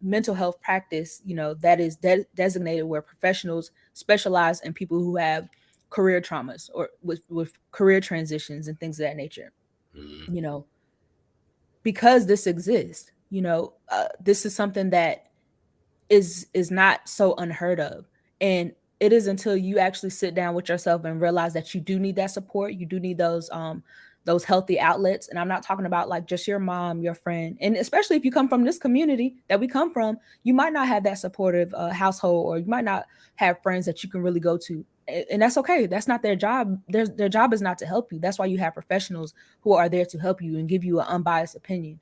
mental health practice, that is designated, where professionals specialize in people who have career traumas or with career transitions and things of that nature. Because this exists, this is something that is not so unheard of. And it is until you actually sit down with yourself and realize that you do need that support. You do need those healthy outlets. And I'm not talking about like just your mom, your friend, and especially if you come from this community that we come from, you might not have that supportive household, or you might not have friends that you can really go to. And that's okay. That's not their job. Their job is not to help you. That's why you have professionals who are there to help you and give you an unbiased opinion.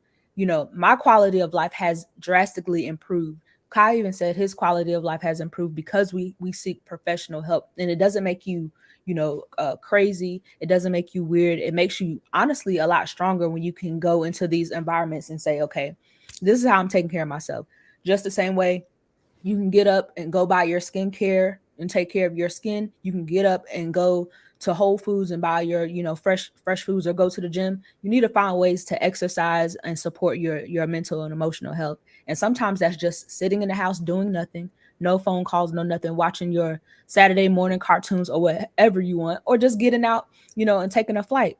My quality of life has drastically improved. Kai even said his quality of life has improved because we seek professional help. And it doesn't make you, crazy. It doesn't make you weird. It makes you honestly a lot stronger when you can go into these environments and say, okay, this is how I'm taking care of myself. Just the same way you can get up and go buy your skincare and take care of your skin. You can get up and go to Whole Foods and buy your, fresh foods, or go to the gym. You need to find ways to exercise and support your mental and emotional health. And sometimes that's just sitting in the house doing nothing, no phone calls, no nothing, watching your Saturday morning cartoons or whatever you want, or just getting out, and taking a flight.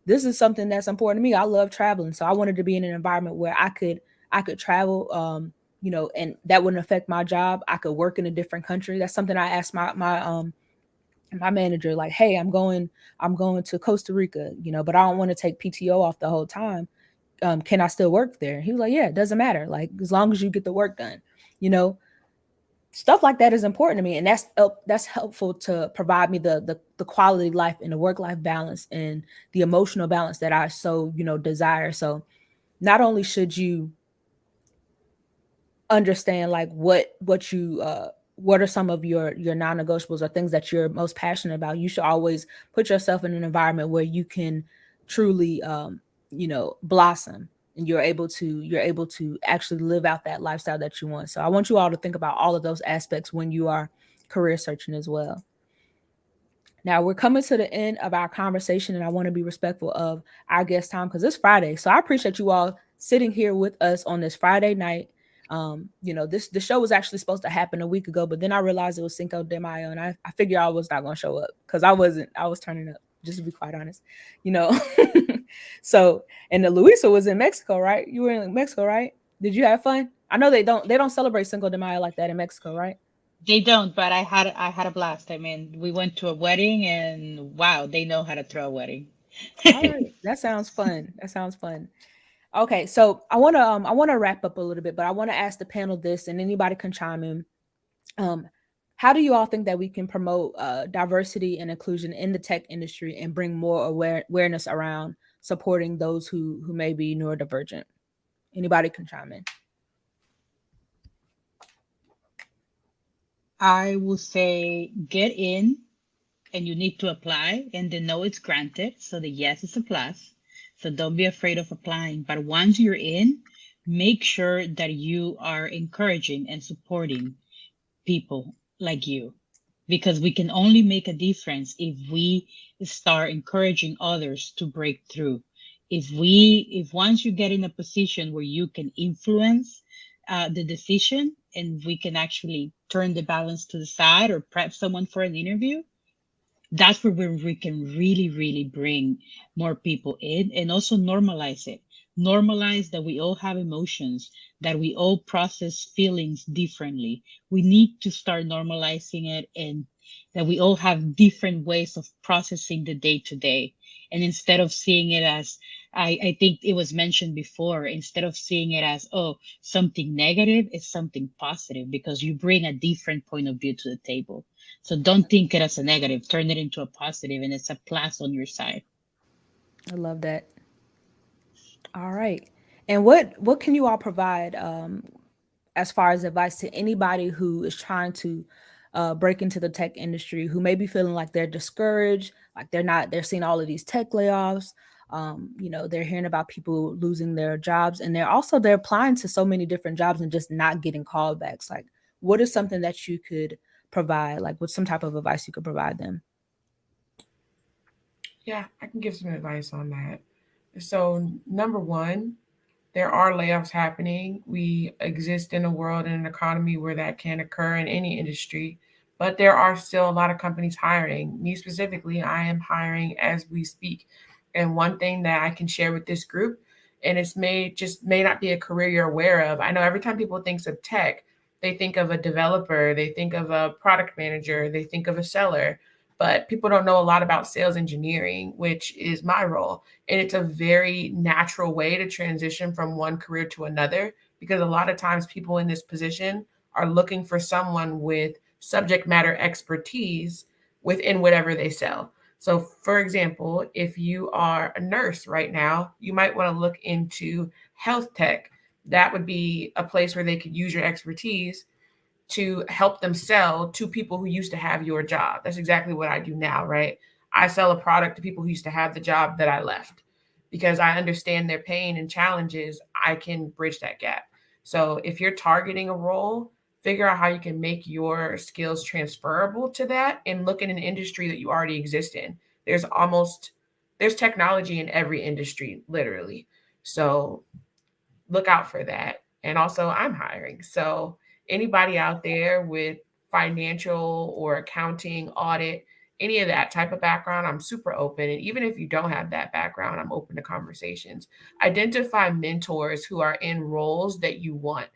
This is something that's important to me. I love traveling. So I wanted to be in an environment where I could travel, and that wouldn't affect my job. I could work in a different country. That's something I asked my manager, like, hey, I'm going to Costa Rica, but I don't want to take PTO off the whole time. Can I still work there? He was like, yeah, it doesn't matter. Like, as long as you get the work done, stuff like that is important to me. And that's helpful to provide me the quality life and the work-life balance and the emotional balance that I so, desire. So not only should you understand like what are some of your non-negotiables or things that you're most passionate about, you should always put yourself in an environment where you can truly blossom, and you're able to actually live out that lifestyle that you want. So I want you all to think about all of those aspects when you are career searching as well. Now we're coming to the end of our conversation, and I want to be respectful of our guest time because it's Friday. So I appreciate you all sitting here with us on this Friday night. The show was actually supposed to happen a week ago, but then I realized it was Cinco de Mayo, and I figured I was not going to show up because I was turning up, just to be quite honest, So, and the Luisa was in Mexico, right? You were in Mexico, right? Did you have fun? I know they don't celebrate Cinco de Mayo like that in Mexico, right? They don't, but I had a blast. I mean, we went to a wedding, and wow, they know how to throw a wedding. All right, that sounds fun. That sounds fun. Okay, so I wanna wrap up a little bit, but I want to ask the panel this, and anybody can chime in. Um, how do you all think that we can promote diversity and inclusion in the tech industry and bring more awareness around supporting those who may be neurodivergent? Anybody can chime in. I will say get in, and you need to apply, and the no it's granted. So the yes is a plus. So don't be afraid of applying. But once you're in, make sure that you are encouraging and supporting people like you, because we can only make a difference if we start encouraging others to break through. If once you get in a position where you can influence the decision, and we can actually turn the balance to the side or prep someone for an interview, that's where we can really, really bring more people in, and also normalize it. Normalize that we all have emotions, that we all process feelings differently. We need to start normalizing it, and that we all have different ways of processing the day to day. And instead of seeing it as, I think it was mentioned before, instead of seeing it as, oh, something negative, it's something positive, because you bring a different point of view to the table. So don't think it as a negative, turn it into a positive, and it's a plus on your side. I love that. All right. And what can you all provide as far as advice to anybody who is trying to break into the tech industry, who may be feeling like they're discouraged, like they're seeing all of these tech layoffs. They're hearing about people losing their jobs, and they're applying to so many different jobs and just not getting callbacks. Like, what is something that you could provide? Like, what's some type of advice you could provide them? Yeah, I can give some advice on that. So, number one, there are layoffs happening. We exist in a world and an economy where that can occur in any industry, but there are still a lot of companies hiring. Me specifically, I am hiring as we speak. And one thing that I can share with this group, and it's may not be a career you're aware of. I know every time people think of tech, they think of a developer, they think of a product manager, they think of a seller, but people don't know a lot about sales engineering, which is my role. And it's a very natural way to transition from one career to another, because a lot of times people in this position are looking for someone with subject matter expertise within whatever they sell. So, for example, if you are a nurse right now, you might want to look into health tech. That would be a place where they could use your expertise to help them sell to people who used to have your job. That's exactly what I do now, right? I sell a product to people who used to have the job that I left, because I understand their pain and challenges. I can bridge that gap. So if you're targeting a role, figure out how you can make your skills transferable to that, and look in an industry that you already exist in. There's technology in every industry, literally. So look out for that. And also, I'm hiring. So anybody out there with financial or accounting, audit, any of that type of background, I'm super open. And even if you don't have that background, I'm open to conversations. Identify mentors who are in roles that you want.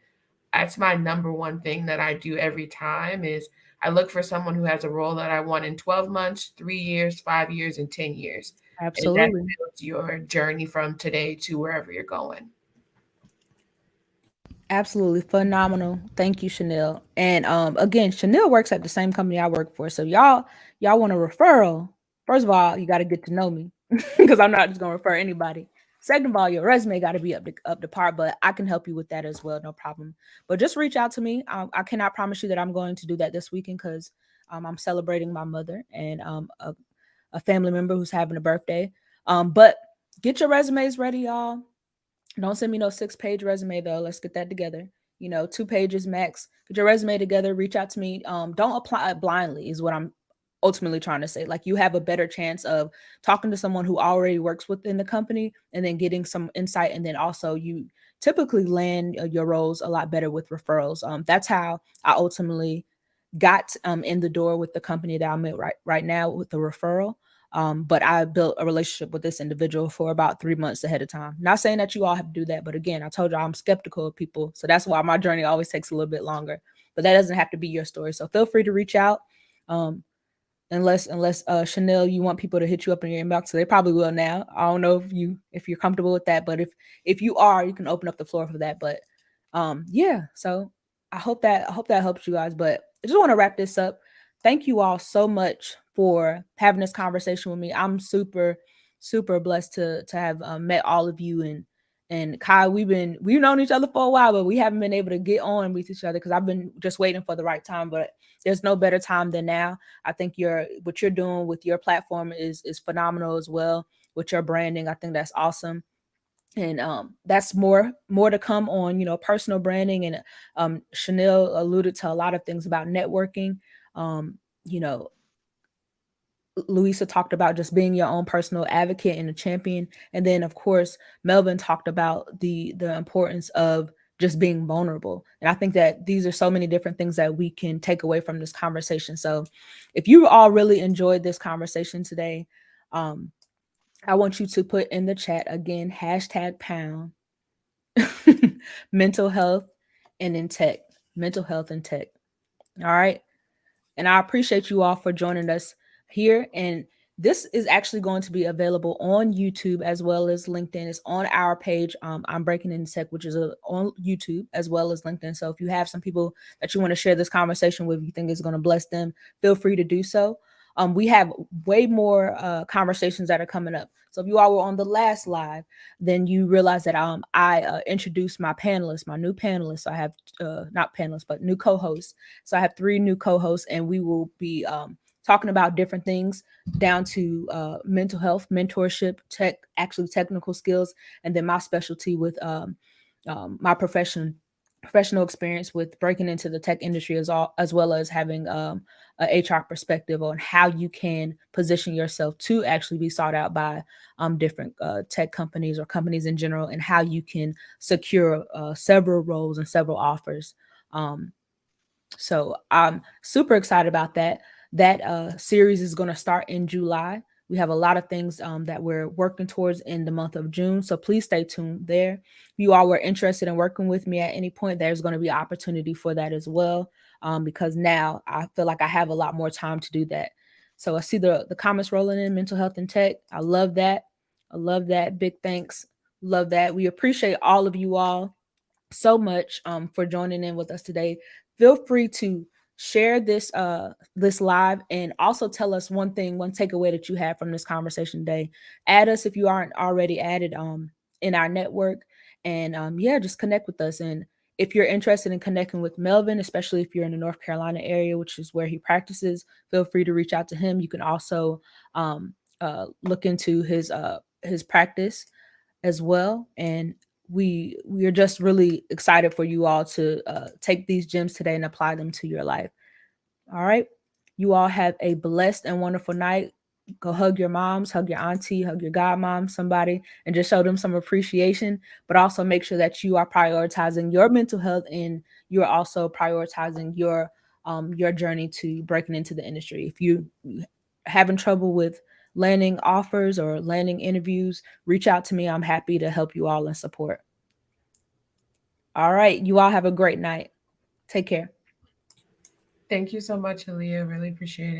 That's my number one thing that I do every time is I look for someone who has a role that I want in 12 months, 3 years, 5 years, and 10 years. And that Absolutely. builds your journey from today to wherever you're going. Absolutely phenomenal. Thank you, Chanel. And again, Chanel works at the same company I work for. So y'all want a referral? First of all, you got to get to know me because I'm not just gonna refer anybody. Second of all, your resume got to be up to par, but I can help you with that as well, no problem. But just reach out to me. I cannot promise you that I'm going to do that this weekend because I'm celebrating my mother and a family member who's having a birthday. But get your resumes ready, y'all. Don't send me no 6-page resume though. Let's get that together. 2 pages max. Get your resume together. Reach out to me. Don't apply blindly is what I'm ultimately trying to say. Like, you have a better chance of talking to someone who already works within the company and then getting some insight, and then also typically land your roles a lot better with referrals. That's how I ultimately got in the door with the company that I'm at right now with the referral. But I built a relationship with this individual for about 3 months ahead of time. Not saying that you all have to do that, but again, I told you I'm skeptical of people, so that's why my journey always takes a little bit longer. But that doesn't have to be your story. So feel free to reach out. Unless Chanel, you want people to hit you up in your inbox, so they probably will now. I don't know if you're comfortable with that, but if you are, you can open up the floor for that. But yeah, so I hope that helps you guys. But I just want to wrap this up. Thank you all so much for having this conversation with me. I'm super blessed to have met all of you. And Kai, we've known each other for a while, but we haven't been able to get on with each other because I've been just waiting for the right time. But there's no better time than now. I think what you're doing with your platform is phenomenal as well. With your branding, I think that's awesome. And that's more to come on, personal branding. And Chanel alluded to a lot of things about networking. You know, Louisa talked about just being your own personal advocate and a champion. And then, of course, Melvin talked about the importance of just being vulnerable. And I think that these are so many different things that we can take away from this conversation. So if you all really enjoyed this conversation today, I want you to put in the chat again, #pound mental health and in tech, mental health and tech. All right. And I appreciate you all for joining us here. And this is actually going to be available on YouTube as well as LinkedIn. It's on our page. I'm Breaking Into Tech, which is on YouTube as well as LinkedIn. So if you have some people that you want to share this conversation with, you think is going to bless them, feel free to do so. We have way more conversations that are coming up. So if you all were on the last live, then you realize that I introduced my panelists, my new panelists. So I have not panelists, but new co-hosts. So I have 3 new co-hosts, and we will be talking about different things down to mental health, mentorship, technical skills, and then my specialty with my professional experience with breaking into the tech industry as well as having a HR perspective on how you can position yourself to actually be sought out by different tech companies or companies in general, and how you can secure several roles and several offers. So I'm super excited about that. That series is going to start in July. We have a lot of things that we're working towards in the month of June. So please stay tuned there. If you all were interested in working with me at any point, there's going to be opportunity for that as well. Because now I feel like I have a lot more time to do that. So I see the comments rolling in, mental health and tech. I love that. I love that. Big thanks. Love that. We appreciate all of you all so much for joining in with us today. Feel free to share this live, and also tell us one takeaway that you had from this conversation today. Add us if you aren't already added in our network, and just connect with us. And if you're interested in connecting with Melvin, especially if you're in the North Carolina area, which is where he practices, feel free to reach out to him. You can also look into his practice as well. And we are just really excited for you all to take these gems today and apply them to your life. All right. You all have a blessed and wonderful night. Go hug your moms, hug your auntie, hug your godmom, somebody, and just show them some appreciation. But also make sure that you are prioritizing your mental health, and you're also prioritizing your journey to breaking into the industry. If you having trouble with landing offers or landing interviews, reach out to me. I'm happy to help you all and support. All right. You all have a great night. Take care. Thank you so much, Aaliyah. Really appreciate it.